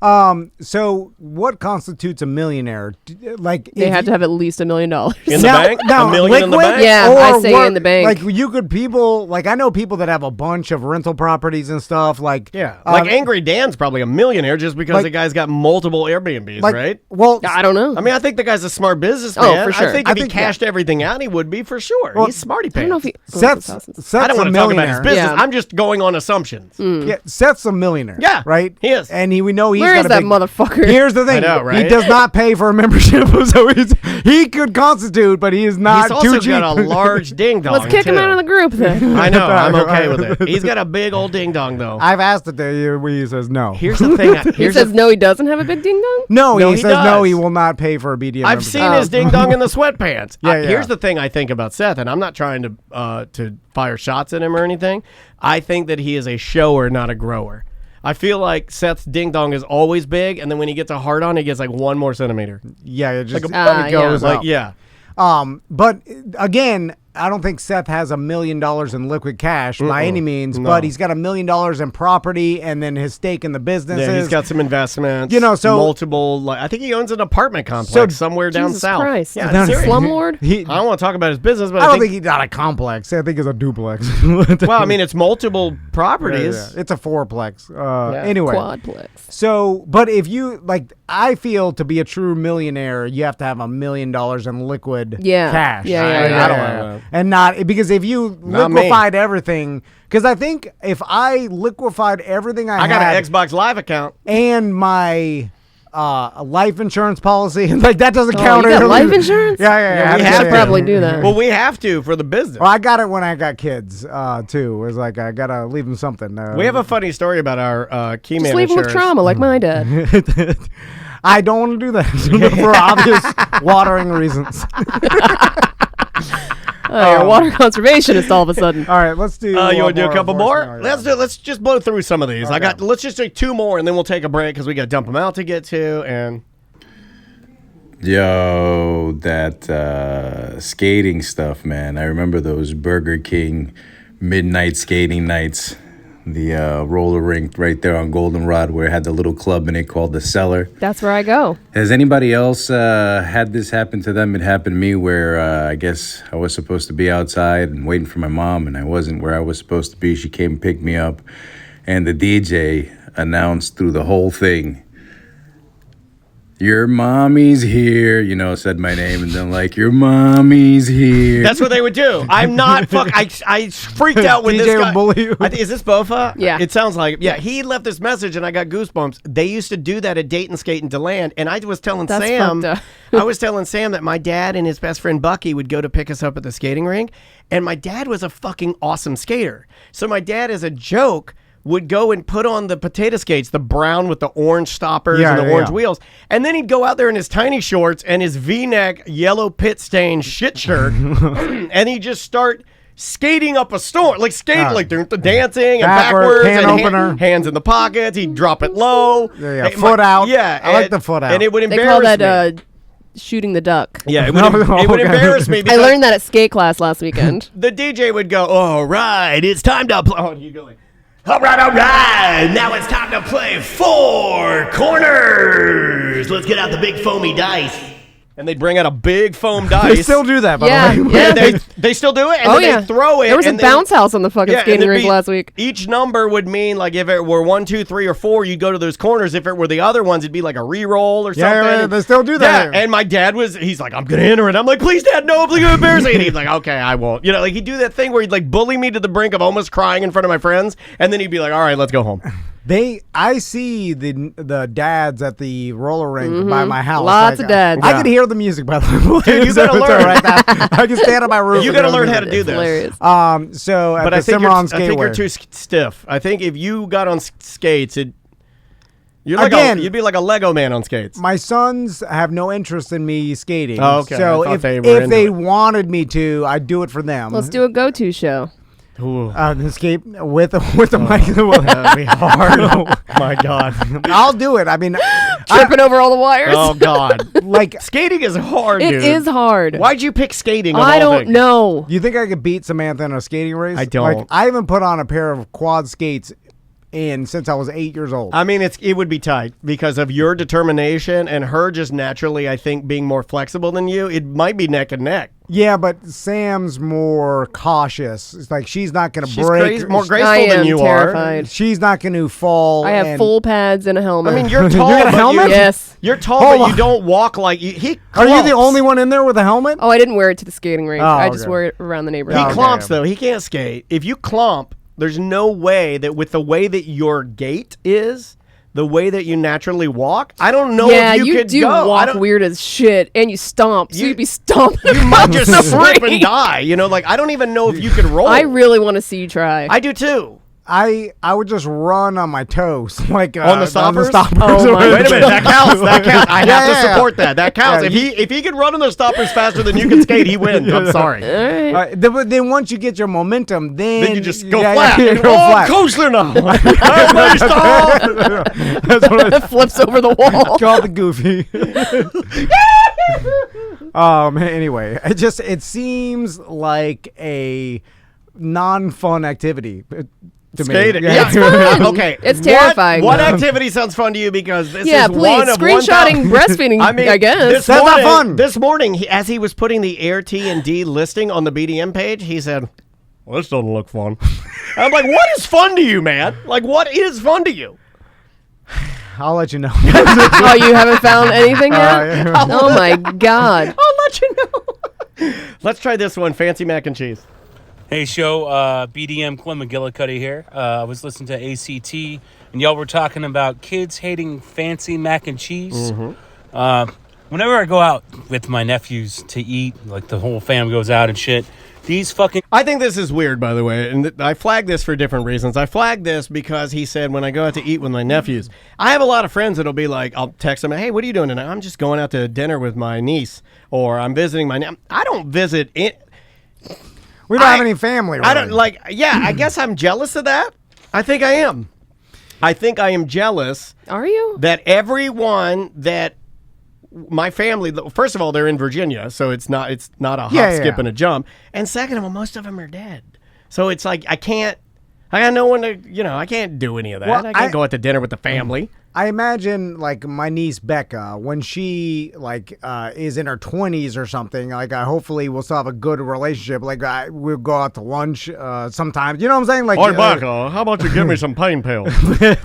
So what constitutes a millionaire? Like They had to have at least $1 million. In the bank? Now, $1 million in the liquid bank? Yeah, or I say what- in the bank. Like you could people like I know people that have a bunch of rental properties and stuff. Like like Angry Dan's probably a millionaire just because the guy's got multiple Airbnbs, like, right? Well, I don't know. I mean, I think the guy's a smart businessman. for sure. I think if he cashed everything out, he would be for sure. Well, He's smarty I don't know pants. if he. Seth's I don't want a to talk about his millionaire. business. Yeah. I'm just going on assumptions. Yeah, Seth's a millionaire. Yeah, right. he is. And we know he's Where got is a that big, motherfucker? Here's the thing. I know, right? He does not pay for a membership, so he could constitute, but he is not He's also too cheap. got a large ding dong. Let's kick him out of the group then. I know. I'm okay with it. He's got a big old ding dong though. I've asked it to you, he says no. Here's the thing. He says no, he doesn't have a big ding dong. No, No, he he says no. does. He will not pay for a BDM. I've membership. seen his ding dong in the sweatpants. Yeah. Here's the thing I think about Seth, and I'm not trying to fire shots at him or anything. I think that he is a shower, not a grower. I feel like Seth's ding dong is always big, and then when he gets a hard on, he gets like 1 more centimeter. Yeah, it just Like it goes Like up. yeah. But again, I don't think Seth has $1 million in liquid cash by any means, No. but he's got $1 million in property and then his stake in the businesses. Yeah, he's got some investments. You know, so- multiple. Like, I think he owns an apartment complex somewhere down Jesus south. Christ. Yeah, No, I'm serious. Slumlord? I don't want to talk about his business, but I don't think he's got a complex. I think it's a duplex. well, I mean, it's multiple properties. Yeah. It's a fourplex. Anyway, Quadplex. so, but if you like, I feel to be a true millionaire, you have to have $1 million in liquid Yeah. cash. Yeah, yeah, yeah. I don't know. And not because if you Not me. liquefied everything, because I think if I liquefied everything I got had an Xbox Live account. and my life insurance policy, like that doesn't count. You got life insurance? Yeah. we I have should to. probably do that. Well, we have to for the business. Well, I got it when I got kids too. It was like I gotta leave them something. We have a funny story about our key man Just leave him with insurance. trauma like my dad. I don't want to do that for obvious watering reasons. You're a water conservationist all of a sudden. All right, let's do. You want to do a couple more? voicemail, yeah. Let's just blow through some of these. Let's just do 2 more, and then we'll take a break because we got to dump them out to get to. And Yo, that skating stuff, man. I remember those Burger King midnight skating nights. The roller rink right there on Goldenrod where it had the little club in it called the Cellar. That's where I go. Has anybody else had this happen to them? It happened to me where I guess I was supposed to be outside and waiting for my mom, and I wasn't where I was supposed to be. She came and picked me up, and the DJ announced through the whole thing, "Your mommy's here," said my name, and then your mommy's here. That's what they would do. I'm not I freaked out when DJ this guy. bully you. Is this Bofa? Yeah. It sounds like it. Yeah, he left this message and I got goosebumps. They used to do that at Date and Skate in DeLand, and I was telling That's Sam, fucked up. I was telling Sam that my dad and his best friend Bucky would go to pick us up at the skating rink, and my dad was a fucking awesome skater. So my dad, as a joke, would go and put on the potato skates, the brown with the orange stoppers and the orange wheels. And then he'd go out there in his tiny shorts and his V-neck yellow pit stained shit shirt and he'd just start skating up a storm, dancing and backwards can and opener. hands in the pockets. He'd drop it low. Foot out. Yeah. I like the foot out. And it would They embarrass call me. that shooting the duck. Yeah, it would embarrass me. I because learned that at skate class last weekend. the DJ would go, "All right, it's time to play." Oh, you go like, all right. Now it's time to play 4 corners. Let's get out the big foamy dice. And they'd bring out a big foam dice. They still do that, by the way. Yeah, they still do it? And then they throw it. There was a and bounce house on the fucking and skating there'd rink be- last week. Each number would mean, if it were 1, 2, 3, or 4, you'd go to those corners. If it were the other ones, it'd be like a re-roll or something. Yeah, they still do that. Yeah, and my dad he's like, "I'm going to enter it." I'm like, "Please, Dad, no, please, don't embarrass me." And he's like, "Okay, I won't." He'd do that thing where he'd bully me to the brink of almost crying in front of my friends, and then he'd be like, "All right, let's go home." I see the dads at the roller rink by my house. Lots of dads. I can hear the music, by the way. Dude, you gotta learn. Right now. I can stand on my roof. You and got to go learn do how to it. do this. Hilarious. So at But the I think Cimarron you're Skateway. too stiff. I think if you got on skates, you'd be like a Lego man on skates. My sons have no interest in me skating. Oh, okay. So I thought if they were they into it. wanted me to, I'd do it for them. Let's do a go-to show. The skate with the mic. That'd be hard. Oh my God. I'll do it. I mean, Tripping over all the wires. Oh God. like Skating is hard, It dude. is hard. Why'd you pick skating? Of I all don't things? know. you think I could beat Samantha in a skating race? I don't. Like, I haven't put on a pair of quad skates since I was 8 years old. I mean, it would be tight because of your determination and her just naturally, I think, being more flexible than you. It might be neck and neck. Yeah, but Sam's more cautious. It's like she's not going to She's break. more graceful I than am you terrified. She's not going to fall. I have and- full pads and a helmet. I mean, you're You tall. got a but helmet? Yes. You're tall, Hold but you on. don't walk like you. He Are you the clumps. only one in there with a helmet? Oh, I didn't wear it to the skating rink. Oh, I just okay. wore it around the He neighborhood. Okay. clumps though. He can't skate. If you clump, there's no way that with the way that your gait is, the way that you naturally walk, I don't know Yeah, if you could do go. I walk don't- weird as shit, and you stomp. So You- you'd be stomping. You might just across the slip and ring. die. I don't even know if you could roll. I really want to see you try. I do too. I would just run on my toes, like On the stoppers? Oh my Wait a minute, that counts. That counts. I have to Yeah. support that. That counts. Yeah, If he can run on those stoppers faster than you can skate, he wins. I'm sorry. All right. Then once you get your momentum, then Then you just go yeah, flat. you go Oh, flat. coaster now. Everybody stop. That's what I Flips over the wall. call the goofy. Anyway, it seems like a non-fun activity to Skating. me. Yeah, It's fun. Okay. It's terrifying. What activity sounds fun to you? Because this Yeah, is please. one of Screenshotting breastfeeding, I guess. This That's not morning, fun. This morning, as he was putting the AirTnD listing on the BDM page, he said, "Well, this doesn't look fun." I'm like, "What is fun to you, man? Like, what is fun to you?" I'll let you know. Oh, you haven't found anything yet? Yeah. Oh my God. I'll let you know. Let's try this one. Fancy mac and cheese. Hey, show, BDM Quinn McGillicuddy here. I was listening to ACT, and y'all were talking about kids hating fancy mac and cheese. Whenever I go out with my nephews to eat, like the whole fam goes out and shit, these fucking... I think this is weird, by the way, and I flagged this for different reasons. I flagged this because he said when I go out to eat with my nephews, I have a lot of friends that'll be like, I'll text them, "Hey, what are you doing tonight?" "I'm just going out to dinner with my niece," or "I'm visiting my niece." I don't visit it. We don't have any family. Really. I don't like. Yeah, I guess I'm jealous of that. I think I am. I think I am jealous. Are you? That everyone that my family, first of all, they're in Virginia, so it's not a hop, skip, and a jump. And second of all, most of them are dead. So it's like I got no one to, I can't do any of that. Well, I can't go out to dinner with the family. I imagine like my niece Becca, when she is in her 20s or something, hopefully we'll still have a good relationship. We'll go out to lunch sometimes. You know what I'm saying? Like, Hey, Becca, how about you give me some pain pills?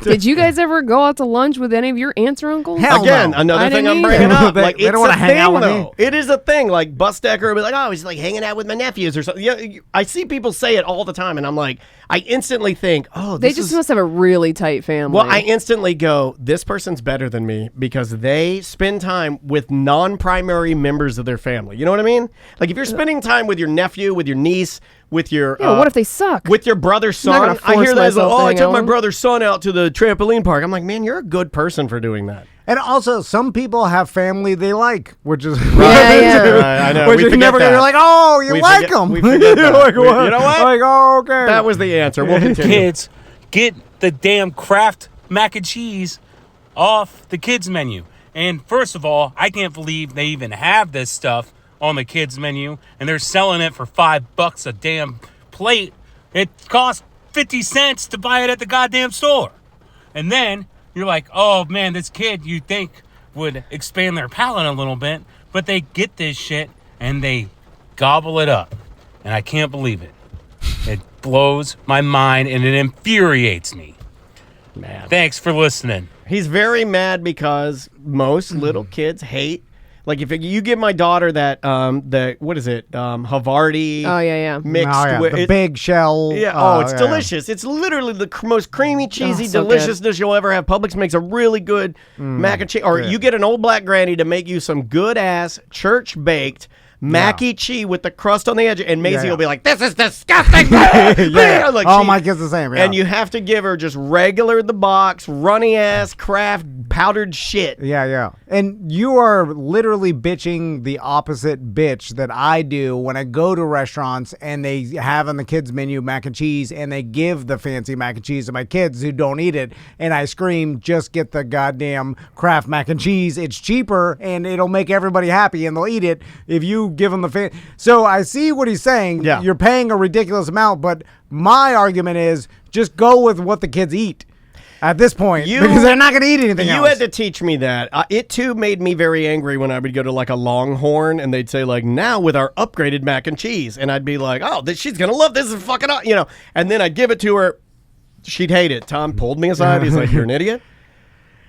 Did you guys ever go out to lunch with any of your aunts or uncles? Again, another thing I'm bringing up. They It's don't wanna a hang out thing, with me. though. It is a thing. Like Bus Decker will be like, oh, he's like hanging out with my nephews or something. Yeah, I see people say it all the time, and I'm like, I instantly think, oh, They just must have a really tight family. Well, I instantly go, this person's better than me because they spend time with non-primary members of their family. You know what I mean? Like if you're spending time with your nephew, with your niece, with your what if they suck? With your brother's I'm not son. gonna I hear force that as, myself to I hang took out my with brother's son out to the trampoline park. I'm like, man, you're a good person for doing that. And also, some people have family they like, which is I know. Which We is forget never gonna that. be like, oh, you We like forget- them. we forget that. Like, We- what? you know what? Like, oh, okay. That was the answer. We'll continue. Kids, get the damn Kraft mac and cheese off the kids menu. And first of all, I can't believe they even have this stuff on the kids menu, and they're selling it for $5 a damn plate. It costs 50 cents to buy it at the goddamn store. And then you're like, oh man, this kid you think would expand their palate a little bit, but they get this shit and they gobble it up. And I can't believe it. It blows my mind and it infuriates me. Man. Thanks for listening. He's very mad because most little kids hate. Like if you give my daughter that what is it? Havarti. Oh yeah. Mixed with the big shell. Yeah. It's delicious. It's literally the most creamy, cheesy so deliciousness you'll ever have. Publix makes a really good mac and cheese. Or you get an old black granny to make you some good ass church baked mac and cheese with the crust on the edge, and Maisie will be like, "This is disgusting." Like my kid's the same. Yeah. And you have to give her just regular the box, runny ass Kraft powdered shit. Yeah. And you are literally bitching the opposite bitch that I do when I go to restaurants and they have on the kids menu mac and cheese and they give the fancy mac and cheese to my kids who don't eat it. And I scream, just get the goddamn Kraft mac and cheese. It's cheaper and it'll make everybody happy and they'll eat it if you give them the So I see what he's saying. Yeah. You're paying a ridiculous amount, but my argument is just go with what the kids eat. At this point, because they're not going to eat anything else. You had to teach me that. It, too, made me very angry when I would go to, like, a Longhorn, and they'd say, like, now with our upgraded mac and cheese. And I'd be like, oh, she's going to love this. Is fucking, And then I'd give it to her. She'd hate it. Tom pulled me aside. He's like, you're an idiot.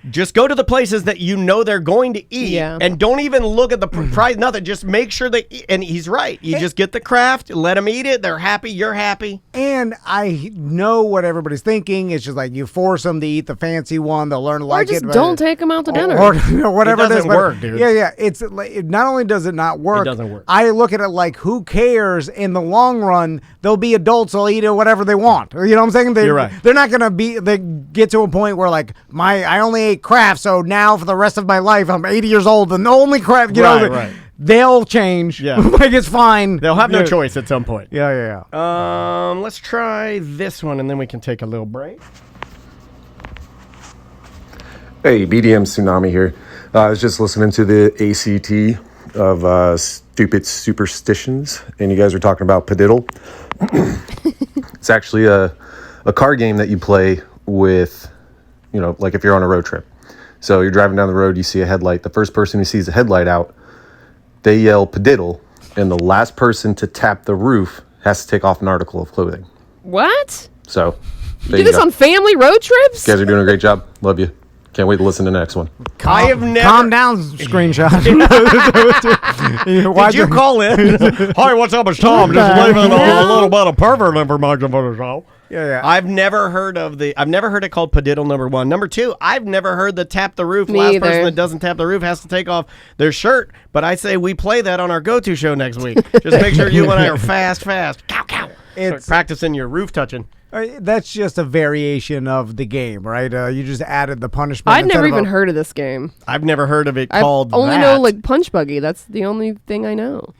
Just go to the places that you know they're going to eat, and don't even look at the price, nothing. Just make sure they eat. And he's right. You just get the Kraft, let them eat it. They're happy. You're happy. And I know what everybody's thinking. It's just like you force them to eat the fancy one. They'll learn to like it. Or just don't take them out to dinner. Or whatever it doesn't work, dude. Yeah. It's like, not only does it not work, it doesn't work. I look at it like, who cares? In the long run, they'll be adults. They'll eat it whatever they want. You know what I'm saying? You're right. They're not going to they get to a point where like, I only ate Kraft, so now for the rest of my life, I'm 80 years old and only Kraft, Right. They'll change. Yeah. Like it's fine. They'll have no choice at some point. Yeah. Let's try this one, and then we can take a little break. Hey, BDM Tsunami here. I was just listening to the ACT of Stupid Superstitions, and you guys were talking about Padiddle. It's actually a card game that you play with, like if you're on a road trip. So you're driving down the road, you see a headlight. The first person who sees a headlight out, they yell Padiddle, and the last person to tap the roof has to take off an article of clothing. What? So You do this on family road trips? You guys are doing a great job. Love you. Can't wait to listen to the next one. I have never. Calm down, screenshot. Did you call in? Hi, what's up? It's Tom. Just leaving a little bit of pervert information for the show. Yeah. I've never heard it called Padiddle, number one. Number two, I've never heard the tap the roof. Me Last either. person that doesn't tap the roof has to take off their shirt. But I say we play that on our go-to show next week. Just make sure you and I are fast. Cow, cow. Start practicing your roof touching. That's just a variation of the game, right? You just added the punishment. I'd never even heard of this game. I've never heard of it I called only that. know like Punch Buggy. That's the only thing I know.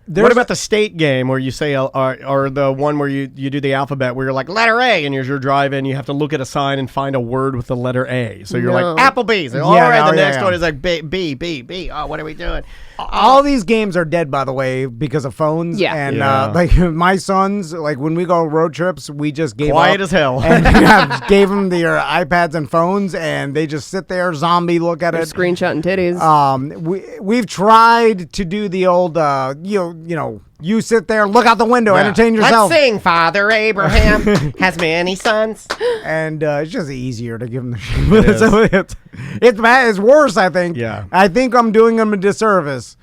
What about the state game where you say, or the one where you do the alphabet where you're like, letter A, and as you're driving, you have to look at a sign and find a word with the letter A. So you're like, Applebee's. All right, the next one is like B. Oh, what are we doing? All these games are dead, by the way, because of phones. Yeah. And like my sons, like when we go road trips, we just gave Quiet up as hell. and gave them their iPads and phones, and they just sit there, zombie, look at They're it. screenshotting titties. We've tried to do the old, you sit there, look out the window, entertain yourself. Let's sing, Father Abraham has many sons. And it's just easier to give them the shit. It's bad. It's worse, I think. Yeah. I think I'm doing them a disservice.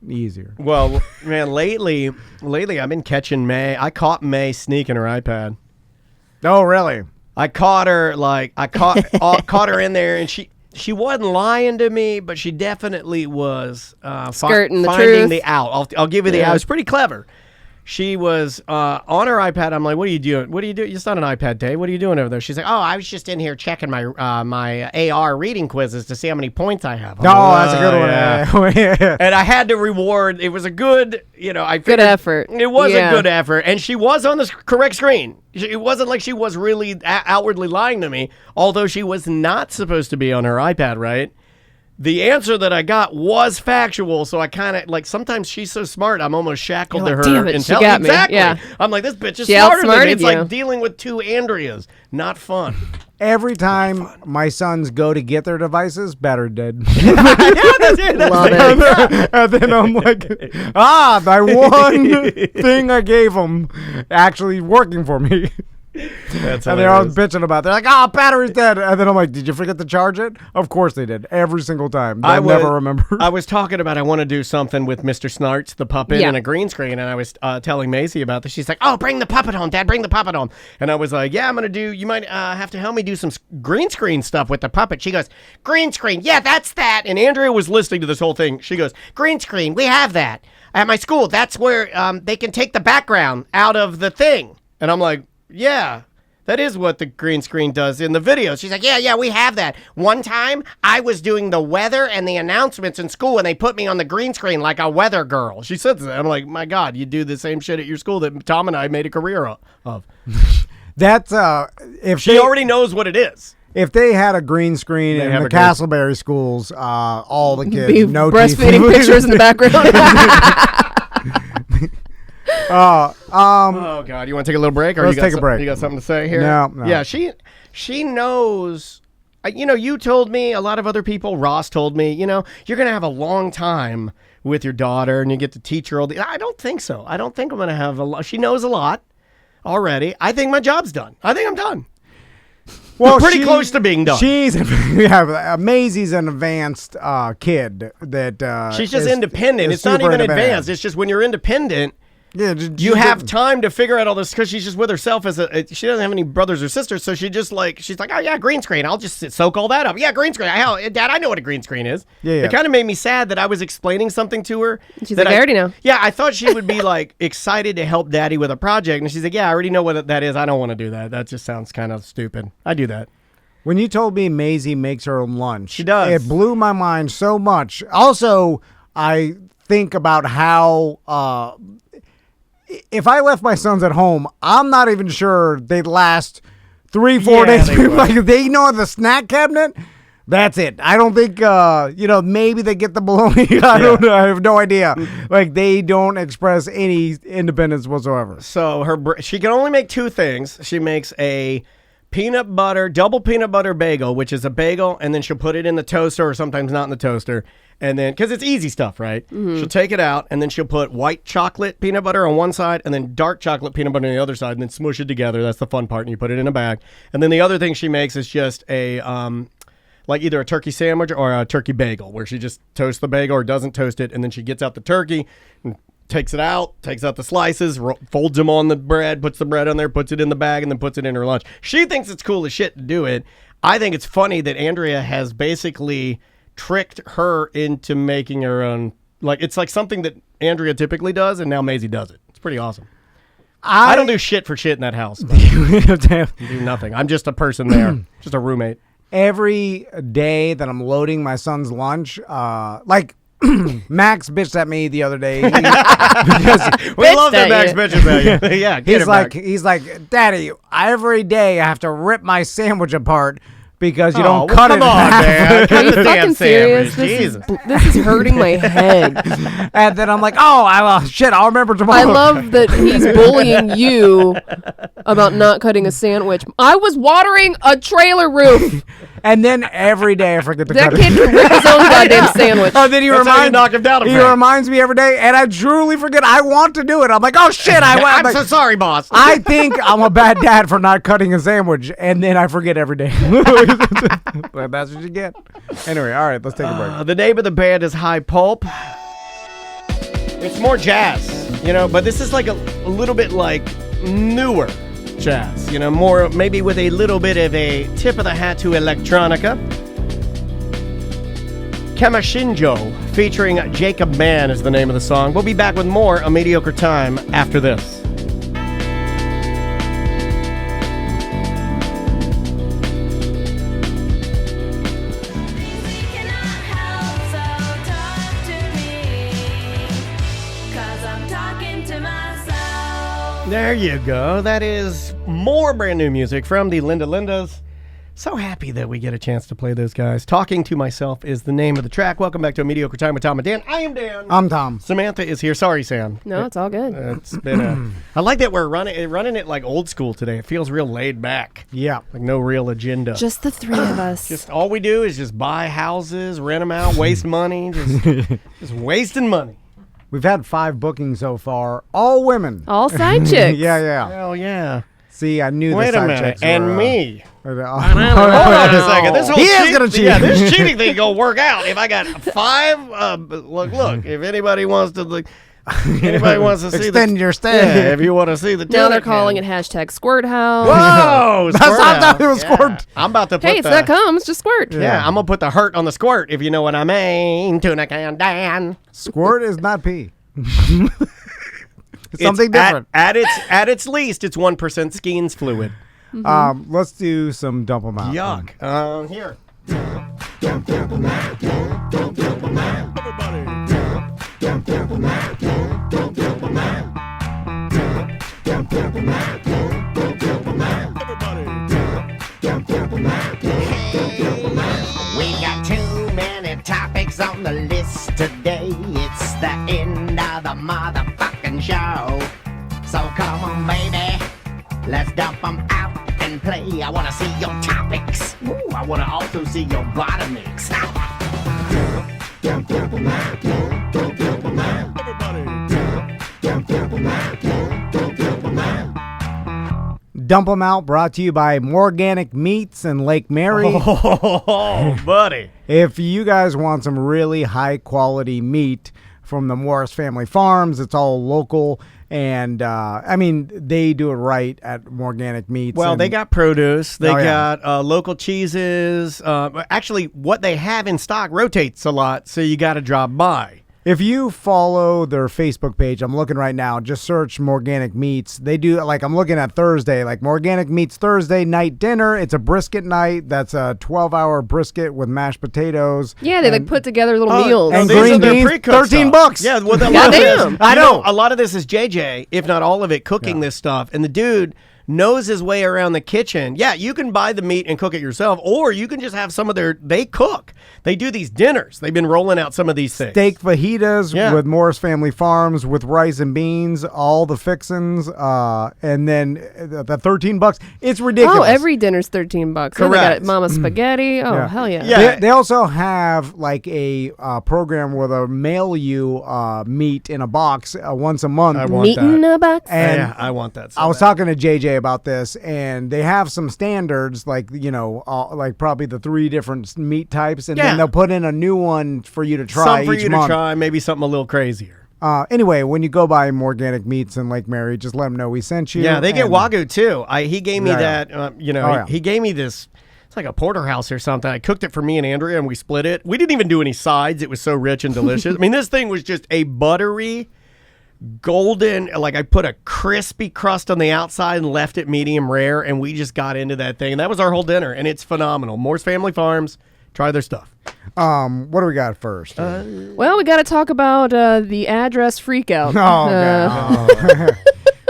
Easier. Well, man, lately I've been catching May. I caught May sneaking her iPad. Oh, really? I caught her, caught her in there, and she wasn't lying to me, but she definitely was skirting the finding truth. the out. I'll give you the out. It was pretty clever. She was on her iPad. I'm like, what are you doing? What are you doing? It's not an iPad day. What are you doing over there? She's like, oh, I was just in here checking my my AR reading quizzes to see how many points I have. That's a good one. Yeah. And I had to reward. It was a good, good effort. It was a good effort. And she was on the correct screen. It wasn't like she was really outwardly lying to me, although she was not supposed to be on her iPad, right? The answer that I got was factual, so I kind of, sometimes she's so smart, I'm almost shackled to her damn it, she got me. Exactly. Yeah. I'm like, this bitch is She smarter than me. outsmarted It's you. like dealing with two Andreas. Not fun. Every time my sons go to get their devices, battery dead. That's it. Love it. And then I'm like, that one thing I gave them actually working for me. That's and they're all bitching about it. They're like, battery's dead. And then I'm like, did you forget to charge it? Of course they did. Every single time. I never remember. I was talking about I want to do something with Mr. Snarts, the puppet, and a green screen. And I was telling Maisie about this. She's like, oh, bring the puppet home, Dad. Bring the puppet home. And I was like, yeah, I'm going to do, you might have to help me do some green screen stuff with the puppet. She goes, green screen. Yeah, that's that. And Andrea was listening to this whole thing. She goes, green screen. We have that. At my school, that's where they can take the background out of the thing. And I'm like, yeah. That is what the green screen does in the video. She's like, yeah, we have that. One time, I was doing the weather and the announcements in school, and they put me on the green screen like a weather girl. She said that. I'm like, my God, you do the same shit at your school that Tom and I made a career of. That's, she already knows what it is. If they had a green screen in the Castleberry schools, all the kids, no breastfeeding pictures in the background. Oh God! You want to take a little break, or let's take a break? You got something to say here? No. Yeah, she knows. You told me. A lot of other people. Ross told me. You're gonna have a long time with your daughter, and you get to teach her all the. I don't think so. I don't think I'm gonna have a lot. She knows a lot already. I think my job's done. I think I'm done. Well, pretty close to being done. Maisie's an advanced kid that she's just independent. It's not even advanced. It's just when you're independent. Yeah, you have time to figure out all this because she's just with herself she doesn't have any brothers or sisters, so she's like, oh yeah, green screen. I'll just soak all that up. Yeah, green screen. Hell, Dad, I know what a green screen is. Yeah. It kind of made me sad that I was explaining something to her. She's like, I already know. Yeah, I thought she would be like excited to help Daddy with a project, and she's like, yeah, I already know what that is. I don't want to do that. That just sounds kind of stupid. I do that. When you told me Maisie makes her own lunch, she does. It blew my mind so much. Also, I think about how. If I left my sons at home, I'm not even sure they'd last 3-4 days. Like they know the snack cabinet. That's it. I don't think maybe they get the bologna. I don't know. I have no idea. Like they don't express any independence whatsoever. So she can only make two things. She makes a double peanut butter bagel, which is a bagel, and then she'll put it in the toaster or sometimes not in the toaster. And then, because it's easy stuff, right? Mm-hmm. She'll take it out, and then she'll put white chocolate peanut butter on one side, and then dark chocolate peanut butter on the other side, and then smush it together. That's the fun part, and you put it in a bag. And then the other thing she makes is just a, either a turkey sandwich or a turkey bagel, where she just toasts the bagel or doesn't toast it, and then she gets out the turkey and takes it out, takes out the slices, folds them on the bread, puts the bread on there, puts it in the bag, and then puts it in her lunch. She thinks it's cool as shit to do it. I think it's funny that Andrea has basically tricked her into making her own. It's like something that Andrea typically does, and now Maisie does it. It's pretty awesome. I don't do shit for shit in that house. I do nothing. I'm just a person there, just a roommate. Every day that I'm loading my son's lunch, Max bitched at me the other day because we love that Max bitches at you. Yeah, he's like, Daddy, every day I have to rip my sandwich apart because you don't well, cut it come in on, half. man. Cut Are you the damn fucking serious? sandwich. This is hurting my head. And then I'm like, shit, I'll remember tomorrow. I love that he's bullying you about not cutting a sandwich. I was watering a trailer roof. And then every day I forget to That cut kid it. can rip his own goddamn sandwich. Oh, then That's how you knock him down a he peg. reminds me every day, and I truly forget. I want to do it. I'm like, oh shit, I'm like, so sorry, boss. I think I'm a bad dad for not cutting a sandwich, and then I forget every day. But that's what you get. Anyway, all right, let's take a break. The name of the band is High Pulp. It's more jazz, but this is like a little bit like newer jazz, more maybe with a little bit of a tip of the hat to electronica. Kamashinjo featuring Jacob Mann is the name of the song. We'll be back with more A Mediocre Time after this. There you go. That is more brand new music from the Linda Lindas. So happy that we get a chance to play those guys. Talking to Myself is the name of the track. Welcome back to A Mediocre Time with Tom and Dan. I am Dan. I'm Tom. Samantha is here. Sorry, Sam. No, it's all good. It's been I like that we're running it like old school today. It feels real laid back. Yeah. Like no real agenda. Just the three of us. Just all we do is just buy houses, rent them out, waste money, just wasting money. We've had 5 bookings so far, all women. All side chicks. Yeah. Hell yeah. See, I knew Wait the a side minute. chicks And were, me. Hold on a second. This whole He is gonna cheat. Yeah, this cheating thing gonna work out. If I got 5, look. If anybody wants to see extend your stay. Yeah, if you want to see the Now they're tunic, calling it hashtag squirt house. Whoa! That's not Squirt that it was house. squirt. Yeah. I'm about to put Hey, it's not comes, just squirt. Yeah, I'm gonna put the hurt on the squirt. If you know what I mean. Tunic and Dan. Squirt is not pee. It's something different. At its least, it's 1% Skeens fluid. Let's do some dump 'em out. Yuck. Here. We got too many topics on the list today. It's the end of the motherfucking show. So come on, baby. Let's dump them out and play. I want to see your topics. Ooh, I want to also see your bottomics. Dump 'em out, brought to you by Morganic Meats in Lake Mary. Oh, buddy. If you guys want some really high quality meat from the Morris Family Farms, it's all local. And, they do it right at Morganic Meats. Well, they got produce. They Oh, yeah. got local cheeses. Actually, what they have in stock rotates a lot, so you got to drop by. If you follow their Facebook page, I'm looking right now, just search Morganic Meats. They do, I'm looking at Thursday, Morganic Meats Thursday night dinner. It's a brisket night. That's a 12-hour brisket with mashed potatoes. Yeah, they put together little meals. And these are green their beans, pre-cooked $13. stuff. Yeah, well, a lot of this, Goddamn. I know. A lot of this is JJ, if not all of it, cooking this stuff. And the dude knows his way around the kitchen. Yeah, you can buy the meat and cook it yourself, or you can just have some of they cook. They do these dinners. They've been rolling out some of these things. Steak fajitas Yeah. with Morris Family Farms with rice and beans, all the fixins, and then the $13. It's ridiculous. Oh, every dinner's $13. Then they got Correct. Mama Spaghetti. Oh, Yeah. hell yeah. Yeah. They also have a program where they'll mail you meat in a box once a month. I want Meat that. in a box. And yeah, I want that. So I was bad. talking to JJ about this, and they have some standards, probably the 3 different meat types, and Yeah. then they'll put in a new one for you to try Some for each you month. to try, maybe something a little crazier. Anyway, when you go by Morganic Meats in Lake Mary, just let them know we sent you. Yeah, they get and- Wagyu too. He gave me Yeah, that. yeah. He gave me this. It's like a porterhouse or something. I cooked it for me and Andrea, and we split it. We didn't even do any sides. It was so rich and delicious. I mean, this thing was just a buttery, golden. I put a crispy crust on the outside and left it medium rare, and we just got into that thing. And that was our whole dinner, and it's phenomenal. Moore's Family Farms. Try their stuff. What do we got first? Well, we got to talk about the address freakout. Okay.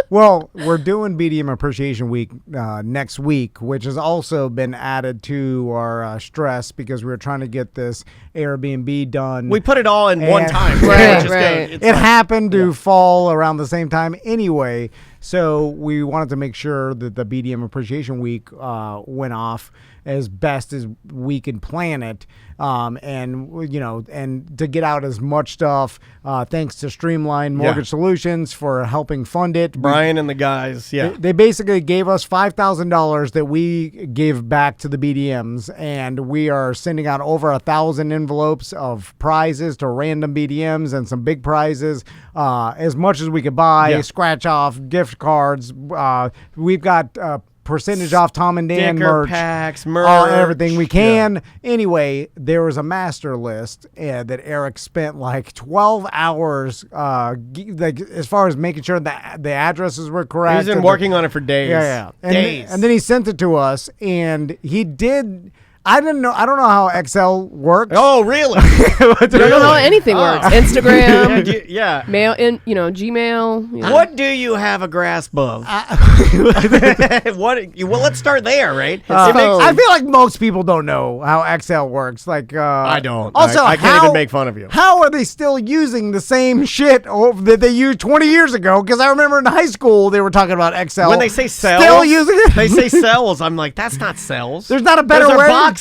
Well, we're doing BDM Appreciation Week next week, which has also been added to our stress because we were trying to get this Airbnb done. We put it all in one time. Right. It happened to fall around the same time anyway, so we wanted to make sure that the BDM Appreciation Week went off as best as we could plan it, and to get out as much stuff. Thanks to Streamline Mortgage Solutions for helping fund it. Brian and the guys, They basically gave us $5,000 that we gave back to the BDMs, and we are sending out over 1,000 envelopes of prizes to random BDMs and some big prizes, as much as we could buy, scratch off, gift cards. We've got percentage off Tom and Dan Sticker merch, packs, merch, everything we can. Anyway, there was a master list that Eric spent like 12 hours, as far as making sure that the addresses were correct. He's been working on it for days. Days. And then he sent it to us, and he did. I don't know how Excel works. Oh, really? I don't know how anything works. Instagram, yeah. mail, Gmail. What do you have a grasp of? Well, let's start there, right? I feel like most people don't know how Excel works. Like I don't. Also, I can't even make fun of you. How are they still using the same shit that they used 20 years ago? Because I remember in high school they were talking about Excel. When they say cells, still using it. They say cells. I'm like, that's not cells. There's not a better Those are way. boxes.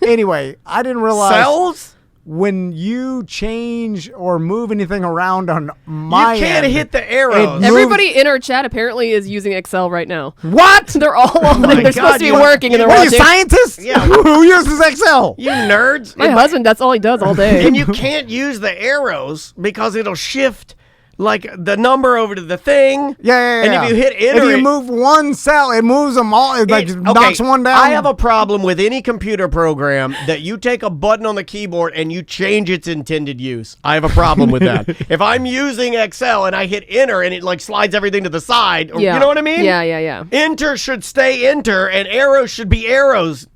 Anyway, I didn't realize cells. When you change or move anything around on my you can't end, hit the arrows. Everybody in our chat apparently is using Excel right now. What? They're all on it. They're supposed to be working and they're What are watching. you, scientists? Yeah. Who uses Excel? You nerds. My husband, that's all he does all day. And you can't use the arrows because it'll shift like the number over to the thing. Yeah. And if you hit enter, if you move one cell, it moves them all. It knocks one down. I have a problem with any computer program that you take a button on the keyboard and you change its intended use. I have a problem with that. If I'm using Excel and I hit enter and it like slides everything to the side, or, you know what I mean? Yeah. Enter should stay enter and arrows should be arrows.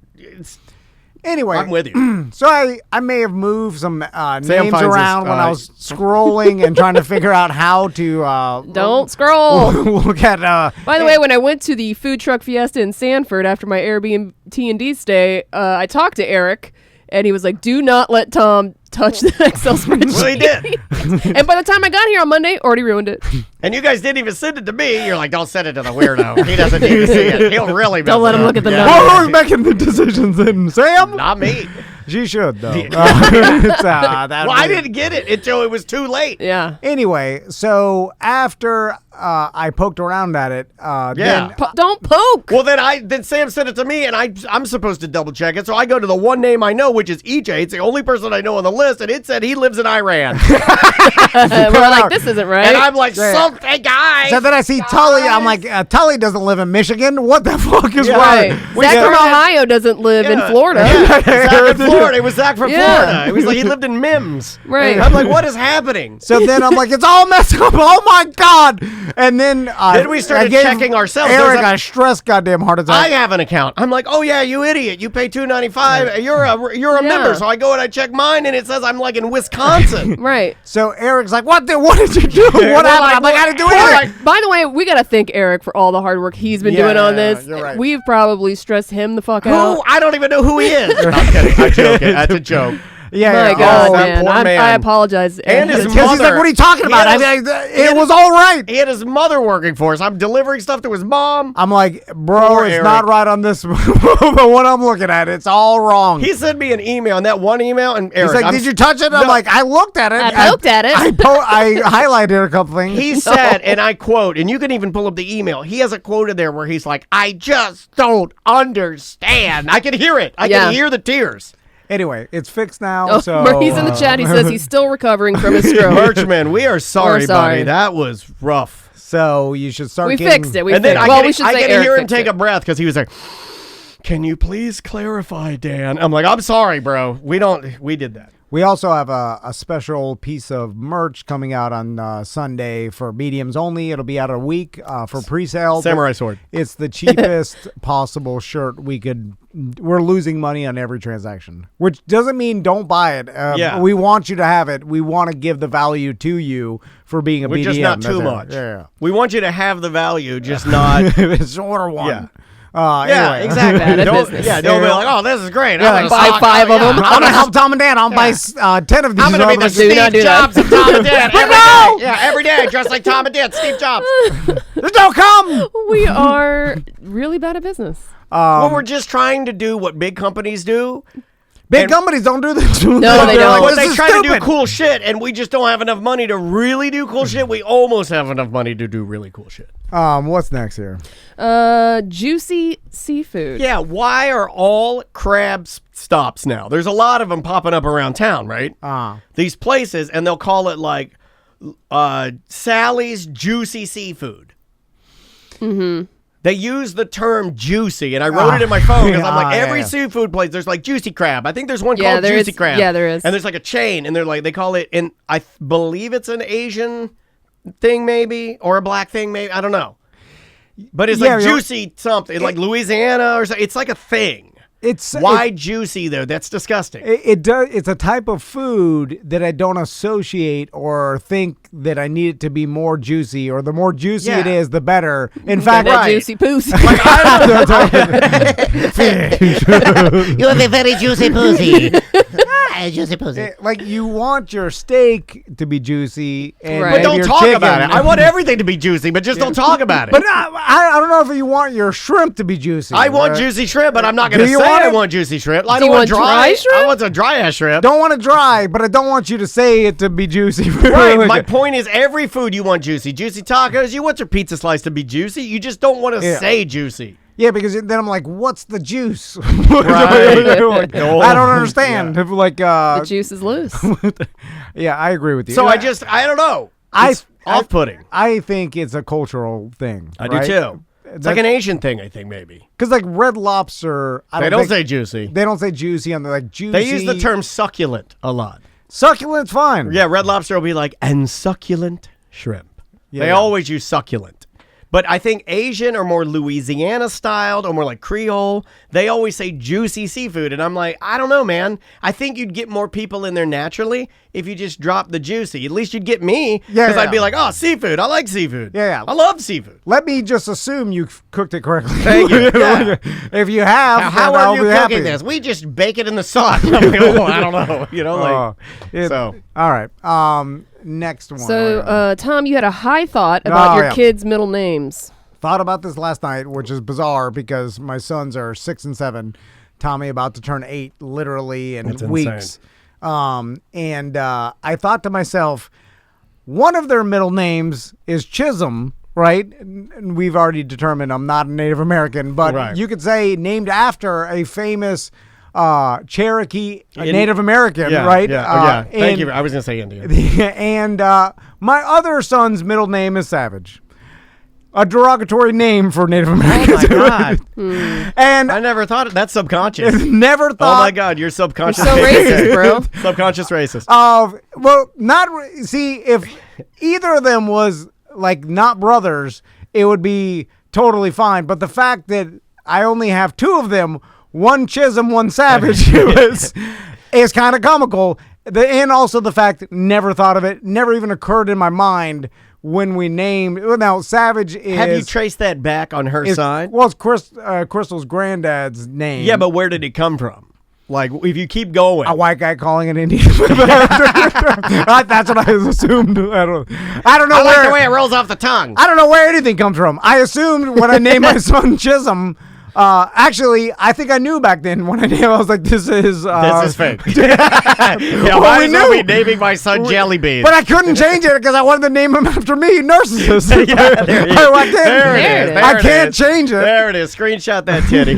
Anyway, I'm with you. So I may have moved some names finds around this, when I was scrolling and trying to figure out how to. Don't scroll. Look at. By the way, when I went to the food truck fiesta in Sanford after my Airbnb stay, I talked to Eric, and he was like, "Do not let Tom touch the Excel spreadsheet." Well, he did. And by the time I got here on Monday, already ruined it. And you guys didn't even send it to me. You're like, don't send it to the weirdo. He doesn't need to see it. He'll really Don't let him look at the numbers. Who's making the decisions then? Sam? Not me. She should, though. I didn't get it until it was too late. Yeah. Anyway, so after I poked around at it, then don't poke. Well, then Sam sent it to me, and I'm supposed to double check it. So I go to the one name I know, which is EJ. It's the only person I know on the list, and it said he lives in Iran. We're like, this isn't right. And I'm like, something, guys. So then I see Tully. I'm like, Tully doesn't live in Michigan. What the fuck is right? wrong? Zach from Ohio doesn't live in Florida. Zach in Florida. It was Zach from Florida. It was like he lived in Mims. Right. I'm like, what is happening? So then I'm like, it's all messed up. Oh my god! And then we started checking ourselves. Eric got a stress goddamn heart attack. I have an account. I'm like, oh yeah, you idiot. You pay $2.95. You're a member. So I go and I check mine, and it says I'm like in Wisconsin. Right. So Eric's like, what did you do? What happened? I'm like, I didn't do anything. By the way, we got to thank Eric for all the hard work he's been doing on this. You're right. We've probably stressed him the fuck out. Who? I don't even know who he is. I'm kidding. I'm joking. That's a joke. My God, that man. poor man. I apologize. And his Because mother. he's like, what are you talking about? It was all right. He had his mother working for us. I'm delivering stuff to his mom. I'm like, bro, Poor it's Eric. not right on this. But what I'm looking at, it's all wrong. He sent me an email, and that one email, and Eric, He's like, did you touch it? I'm like, I looked at it. I poked at it. I highlighted a couple things. He said, and I quote, and you can even pull up the email. He has a quote in there where he's like, I just don't understand. I can hear it. I can hear the tears. Anyway, it's fixed now. He's in the chat. He says he's still recovering from his stroke. Merchman, we are sorry, buddy. That was rough. So you should start. We fixed it. I should say get to Eric hear him fixed take it. a breath because he was like, "Can you please clarify, Dan?" I'm like, "I'm sorry, bro. We did that." We also have a special piece of merch coming out on Sunday for mediums only. It'll be out a week for pre-sale. Samurai sword. It's the cheapest possible shirt we could. We're losing money on every transaction, which doesn't mean don't buy it. We want you to have it. We want to give the value to you for being a BDM. Just not too much. Yeah. We want you to have the value, just not. Just order one. Yeah. Anyway. Exactly. Don't be like, oh, this is great. Yeah, I'm buy 5 of them. I'm gonna help Tom and Dan. I'll buy 10 of these. I'm gonna be the Steve Jobs of Tom and Dan. Every day, dressed like Tom and Dan. Steve Jobs. Don't come. We are really bad at business. Well, we're just trying to do what big companies do. Big companies don't do this. No, they don't. Well, they try to do cool shit, and we just don't have enough money to really do cool shit. We almost have enough money to do really cool shit. What's next here? Juicy seafood. Yeah, why are all crab stops now? There's a lot of them popping up around town, right? These places, and they'll call it like Sally's Juicy Seafood. Mm-hmm. They use the term juicy, and I wrote it in my phone because I'm like, every seafood place, there's like Juicy Crab. I think there's one called Juicy Crab. Yeah, there is. And there's like a chain, and they call it, and I believe it's an Asian thing maybe, or a black thing maybe, I don't know. But it's like juicy something, like Louisiana or something. It's like a thing. Why juicy though? That's disgusting. It does. It's a type of food that I don't associate or think that I need it to be more juicy, or the more juicy it is, the better. In fact, juicy pussy. You have a very juicy pussy. Juicy pussy. Like you want your steak to be juicy, but don't talk about it. I want everything to be juicy, but just don't talk about it. But I don't know if you want your shrimp to be juicy. I want juicy shrimp, but I'm not going to say I want juicy shrimp. I don't want dry shrimp. I want some dry ass shrimp. Don't want it dry, but I don't want you to say it to be juicy. Right. My point is, every food you want juicy. Juicy tacos. You want your pizza slice to be juicy. You just don't want to say juicy. Yeah, because then I'm like, what's the juice? Right. I don't understand. Yeah. Like the juice is loose. Yeah, I agree with you. So I don't know. It's off-putting. I think it's a cultural thing. I do too. It's like an Asian thing, I think, maybe. Because like Red Lobster, they don't say juicy. They don't say juicy on the like juicy. They use the term succulent a lot. Succulent's fine. Yeah, Red Lobster will be like, and succulent shrimp. Yeah, they always use succulent. But I think Asian or more Louisiana styled or more like Creole, they always say juicy seafood. And I'm like, I don't know, man. I think you'd get more people in there naturally if you just drop the juicy. At least you'd get me. Because I'd be like, oh, seafood. I like seafood. Yeah. I love seafood. Let me just assume you cooked it correctly. Thank you. Yeah. If you have, how are you cooking this? We just bake it in the sauce. I'm like, oh, I don't know. You know, like, all right. Next one. So, Tom, you had a high thought about your kids' middle names. Thought about this last night, which is bizarre because my sons are 6 and 7. Tommy about to turn 8 literally in weeks. And I thought to myself, one of their middle names is Chisholm, right? And we've already determined I'm not a Native American, but you could say named after a famous Cherokee Native American, right? Yeah. Thank you. I was going to say Indian. And my other son's middle name is Savage. A derogatory name for Native Americans. Oh, my God. And I never thought it. That's subconscious. Never thought. Oh, my God. You're subconscious. You're so racist, bro. Subconscious racist. Well, see, if either of them was, like, not brothers, it would be totally fine. But the fact that I only have 2 of them, one Chisholm, one Savage, is kind of comical. And also the fact, never thought of it, never even occurred in my mind when we named. Well, now Savage is. Have you traced that back on her side? Well, it's Crystal's granddad's name. Yeah, but where did it come from? Like, if you keep going, a white guy calling an Indian. That's what I assumed. I don't know. I like the way it rolls off the tongue. I don't know where anything comes from. I assumed when I named my son Chisholm. Actually, I think I knew back then when I named. I was like, "This is fake." Why knew be naming my son Jelly Bean? But I couldn't change it because I wanted to name him after me, Narcissus. I can't change it. There it is. Screenshot that titty.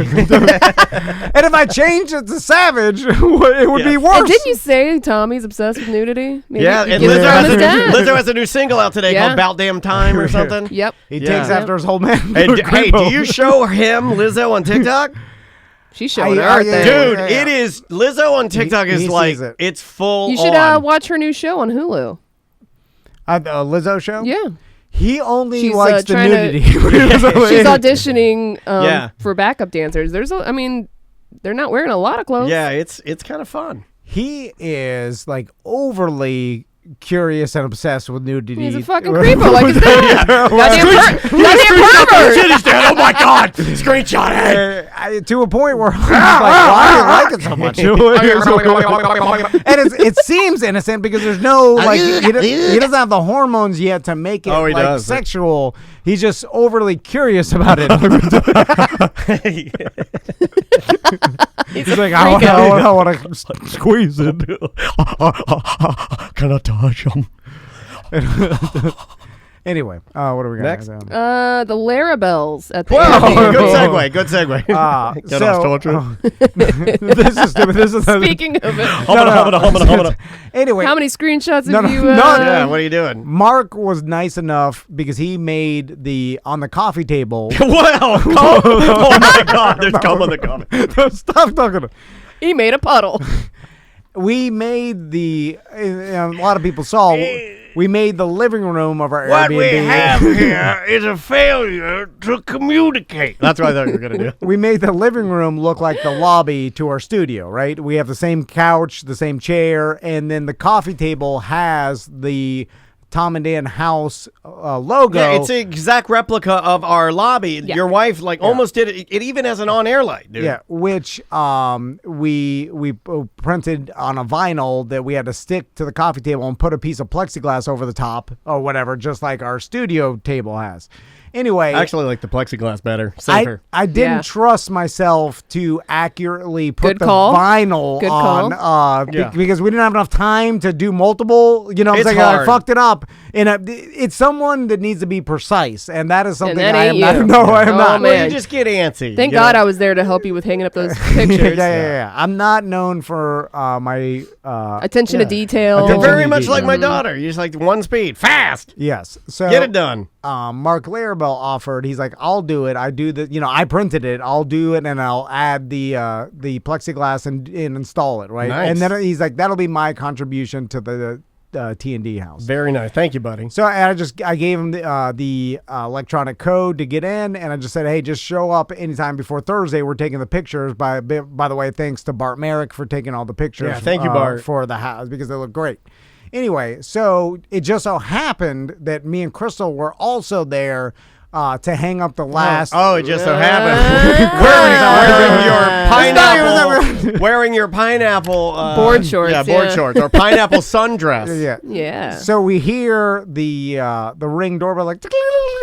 And if I change it to Savage, it would be worse. And didn't you say Tommy's obsessed with nudity? Maybe and Lizzo has a new single out today called "About Damn Time" or something. Yep. He takes after his whole man. Hey, do you show him Lizzo on TikTok? She's showing everything. Dude, it is. Lizzo on TikTok is he like, sees it. it's full You should on. watch her new show on Hulu. The Lizzo show? Yeah. He only She's, likes the trying to- nudity. She's auditioning Yeah. for backup dancers. They're not wearing a lot of clothes. Yeah, it's kind of fun. He is like overly curious and obsessed with nudity. He's a fucking creepo like his dad. Goddamn pervert. Shit, he's dead. Oh my God. Screenshot it. To a point where I'm like, why do you like it so much? And it seems innocent because there's no, like, he doesn't have the hormones yet to make it Oh, he like does. sexual. He's just overly curious about it. He's like, I want to squeeze it. Can I touch him? Anyway, what are we got Next? next? The Larabelles at the Whoa, good segue. So, this is Speaking of it. Humana. Anyway, How many screenshots No, have no, you... no, Yeah, what are you doing? Mark was nice enough because he made on the coffee table. Wow. Oh my God, there's cum on the coffee. Stop talking. He made a puddle. We made a lot of people saw. We made the living room of our What Airbnb. we have here is a failure to communicate. That's what I thought you were going to do. We made the living room look like the lobby to our studio, right? We have the same couch, the same chair, and then the coffee table has the Tom and Dan house logo. Yeah, it's an exact replica of our lobby. Yeah. Your wife almost did it. It even has an on-air light, dude. Yeah, which we printed on a vinyl that we had to stick to the coffee table and put a piece of plexiglass over the top or whatever, just like our studio table has. Anyway, I actually like the plexiglass better. Safer. I didn't trust myself to accurately put Good the call. vinyl Good on call. because we didn't have enough time to do multiple. You know, what I'm It's saying? I hard. fucked it up, and it's someone that needs to be precise, and that is something that I am ain't not. you. No, I am Oh, not. man. Well, you just get antsy. Thank you God know? I was there to help you with hanging up those pictures. Yeah. I'm not known for my Attention to detail. You're very much like my daughter. You're just like one speed, fast. Yes. So Get it done. Mark Larabelle offered. He's like, I'll do it. I do the. I printed it. I'll do it, and I'll add the plexiglass and install it. Right. Nice. And then he's like, that'll be my contribution to the T&D house. Very nice. Thank you, buddy. So I gave him the electronic code to get in, and I just said, hey, just show up anytime before Thursday. We're taking the pictures. By the way, thanks to Bart Merrick for taking all the pictures. Yeah, thank you, Bart. for the house because they look great. Anyway, so it just so happened that me and Crystal were also there to hang up the last. Oh, it just so happened. wearing your pineapple board shorts. Yeah, board shorts or pineapple sundress. Yeah. So we hear the Ring doorbell like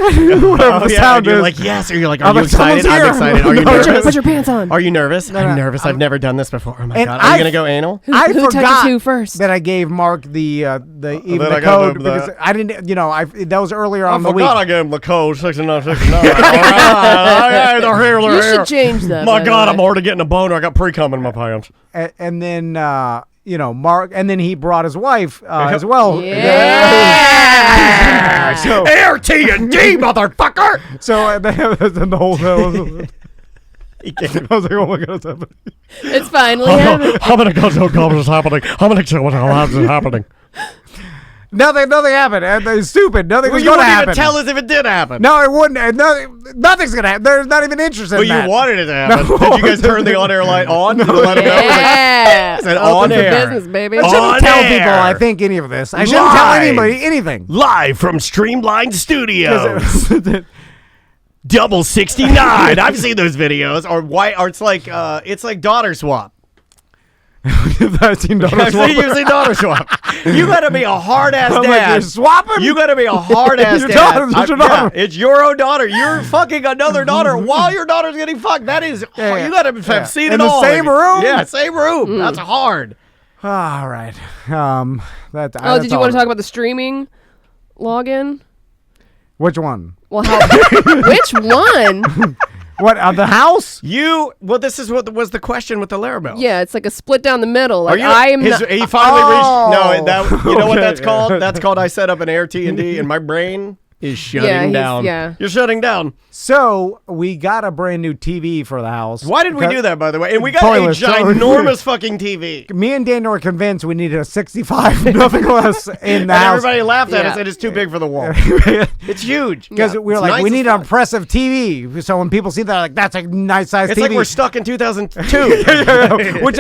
whatever the sound you're is. like, yes. Or you're like, are I'm you like, "Someone's excited? I'm here." excited. Are you nervous? Put your pants on. Are you nervous? I'm nervous. I've never done this before. Oh my God. Are you going to go anal? I Who touches forgot who first? that I gave Mark the I got code the- because I didn't. That was earlier I on the week. forgot I gave him the code 6969. All right. They're here. You should change that. My by God, the I'm way. already getting a boner. I got pre-cum in my pants. And then Mark, and then he brought his wife as well. Yeah. So AirTnD, motherfucker. So then the whole. I was like, oh my God, what's happening? It's finally happening. How many guns is happening? How many what the hell is happening? Nothing happened. It's stupid. Nothing was you going to wouldn't happen. even tell us if it did happen. No, it wouldn't. Nothing's going to happen. There's not even interest in But that. you wanted it to happen. No. Did you guys turn the on-air light on to let them know? Yeah. Said Open on for air. business, baby. I shouldn't On tell air. people, I think, any of this. I shouldn't tell Live. anybody anything. Live from Streamline Studios. Double 69. I've seen those videos. Or it's like daughter swap. I've seen daughter swap. You've seen daughter swap. You got to be a hard ass I'm dad. like, you're swapping? You got to be a hard ass Your dad. daughter, it's your daughter. It's your own daughter. You're fucking another daughter while your daughter's getting fucked. That is, Yeah. you got to have seen In it the all. same room? Yeah, same room. That's hard. All right. Did you want to talk about the streaming login? Which one? Well, which one? What, the house? This is what was the question with the Larabelle. Yeah, it's like a split down the middle. Like He finally reached. No, you know what that's called? That's called I set up an AirTnD in my brain. is shutting down. Yeah. You're shutting down. So we got a brand new TV for the house. Why did we do that, by the way? And we got a ginormous fucking TV. Me and Daniel were convinced we needed a 65, nothing less in the and house. everybody laughed at us and it's too big for the wall. It's huge. Because we were It's like, nice we as need fuck. an impressive TV. So when people see that, like, that's a nice size It's TV. like we're stuck in 2002. Which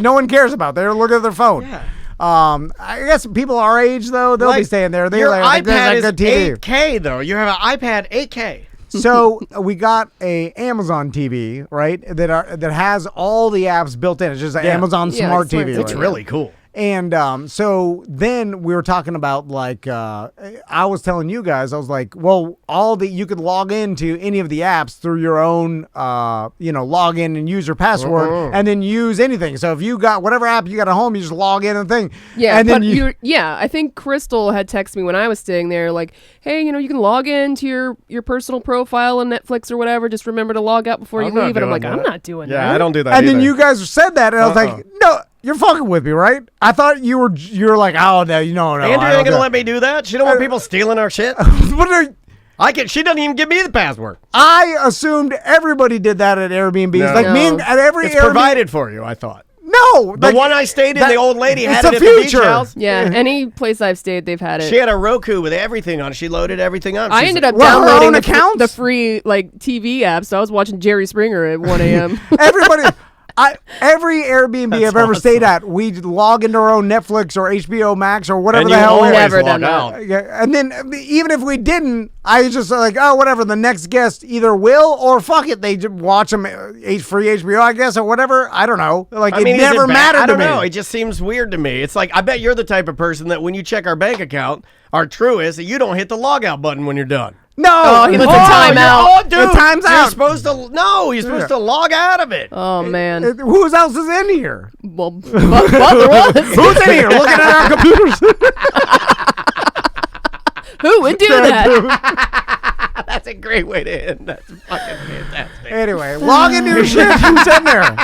no one cares about. They're looking at their phone. Yeah. I guess people our age, though, they'll be staying there. They're Your like, iPad is good TV. 8K, though. You have an iPad 8K. So we got a Amazon TV, right? That has all the apps built in. It's just an Amazon Smart TV. It's really cool. And so then we were talking about, like, I was telling you guys, I was like, well, you could log into any of the apps through your own, login and user password, and then use anything. So if you got whatever app you got at home, you just log in and thing. Yeah, and but then I think Crystal had texted me when I was staying there, like, hey, you can log into your personal profile on Netflix or whatever. Just remember to log out before you leave. And I'm like, I'm not doing that. Yeah, I don't do that And either. then you guys said that, and I was like, no. You're fucking with me, right? I thought you're like, oh, no, no. Andrew ain't gonna let me do that. She don't want people stealing our shit. She doesn't even give me the password. I assumed everybody did that at Airbnb. No. Like me at every It's Airbnb. provided for you, I thought. No, The one I stayed in, the old lady had it it's at the the beach future. house. Yeah, any place I've stayed, they've had it. She had a Roku with everything on it. She loaded everything up. I ended up downloading the free TV app, so I was watching Jerry Springer at 1 a.m. Every Airbnb I've ever stayed at, we log into our own Netflix or HBO Max or whatever And the you hell. always Never log done out. that. Yeah, and then even if we didn't, I was just like, oh, whatever. The next guest either will or fuck it. They just watch them free HBO, I guess, or whatever. I don't know. Like I mean, it never is it bad? mattered I don't to me. know. It just seems weird to me. It's like, I bet you're the type of person that when you check our bank account, our Truist, you don't hit the log out button when you're done. No, he puts a timeout. Oh, dude, It times out. You're supposed to log out of it. Oh, man. Who else is in here? Well, Butler was. Who's in here looking at our computers? Who would do that? That's a great way to end. That's fucking fantastic. Anyway, log into your shit. Who's in there?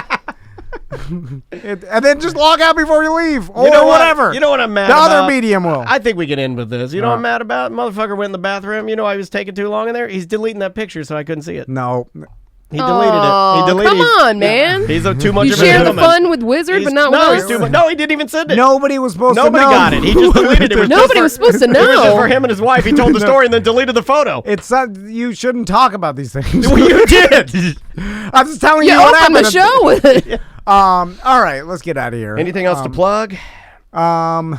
And then just log out before you leave, or whatever. You know what I'm mad the about? The other medium will. I think we can end with this. You know what I'm mad about? Motherfucker went in the bathroom. You know I was taking too long in there? He's deleting that picture so I couldn't see it. No. He deleted it. He deleted come on, man. He's too much you of a share the gentleman. fun with Wizard, but not with he's us? too much. No, he didn't even send it. Nobody was supposed to know. Nobody got it. He just deleted it. Nobody was supposed to It was just know. for him and his wife. He told the story and then deleted the photo. It's not, you shouldn't talk about these things. Well, you did. I'm just telling you You what opened happened. the show with it. All right, let's get out of here. Anything else to plug? No.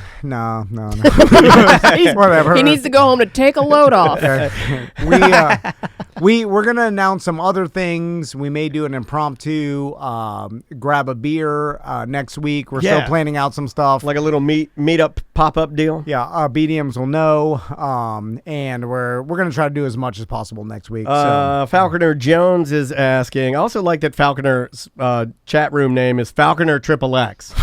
He's- Whatever. He needs to go home to take a load off. We're gonna announce some other things. We may do an impromptu grab a beer next week. We're still planning out some stuff, like a little meet-up pop-up deal. Yeah, BDMs will know, and we're gonna try to do as much as possible next week. So. Falconer Jones is asking. I also like that Falconer's chat room name is Falconer XXX.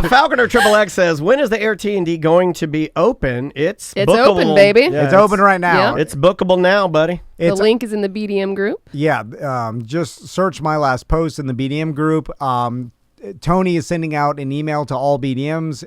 Falconer XXX says, "When is the AirTnD going to be open? It's bookable. Open, baby. Yeah, it's open right now. It's bookable now, buddy. The link is in the BDM group. Yeah, just search my last post in the BDM group. Tony is sending out an email to all BDMs.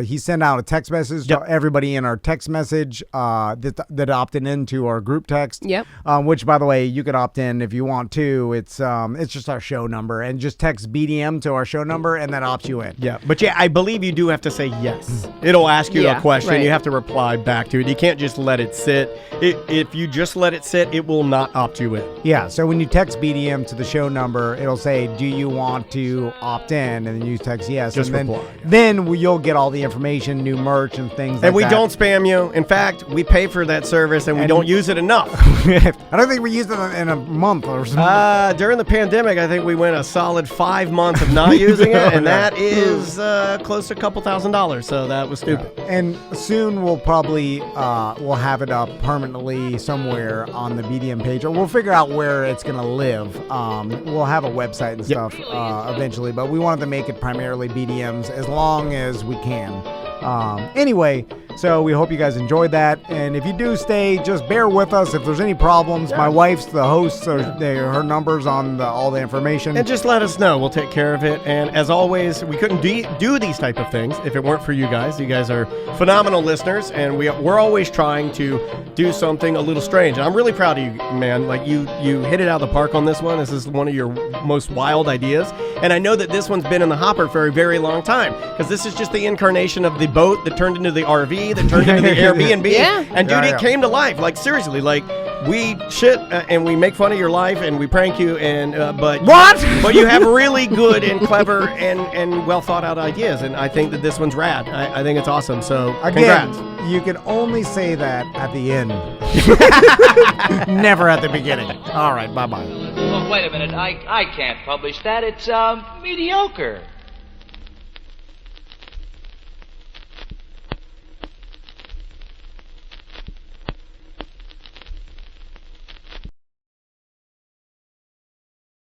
He sent out a text message to everybody in our text message that opted into our group text. Yep. Which, by the way, you could opt in if you want to. It's just our show number, and just text BDM to our show number, and that opts you in. Yeah, but I believe you do have to say yes. It'll ask you a question. Right. You have to reply back to it. You can't just let it sit. If you just let it sit, it will not opt you in. Yeah, so when you text BDM to the show number, it'll say, do you want to opt in? And then you text yes. Just and reply. Then you'll get all the information, new merch and things like that. And we don't spam you. In fact, we pay for that service and we don't use it enough. I don't think we used it in a month or something. During the pandemic, I think we went a solid 5 months of not using it, and that is close to a couple $1,000. So that was stupid. Yeah. And soon we'll probably we'll have it up permanently somewhere on the BDM page, or we'll figure out where it's going to live. We'll have a website and stuff eventually, but we wanted to make it primarily BDMs as long as we can. Anyway, So we hope you guys enjoyed that. And if you do stay, just bear with us. If there's any problems, my wife's the host, so her number's on all the information. And just let us know. We'll take care of it. And as always, we couldn't do these type of things if it weren't for you guys. You guys are phenomenal listeners, and we're always trying to do something a little strange. And I'm really proud of you, man. Like you hit it out of the park on this one. This is one of your most wild ideas. And I know that this one's been in the hopper for a very long time, because this is just the incarnation of the boat that turned into the RV, that turned into the Airbnb. Yeah. And dude, it came to life. Like seriously, like we shit and we make fun of your life and we prank you and but you have really good and clever and well thought out ideas, and I think that this one's rad. I think it's awesome. So Again, congrats. you can only say that at the end. Never at the beginning. All right, bye-bye. Well, wait a minute. I can't publish that. It's mediocre.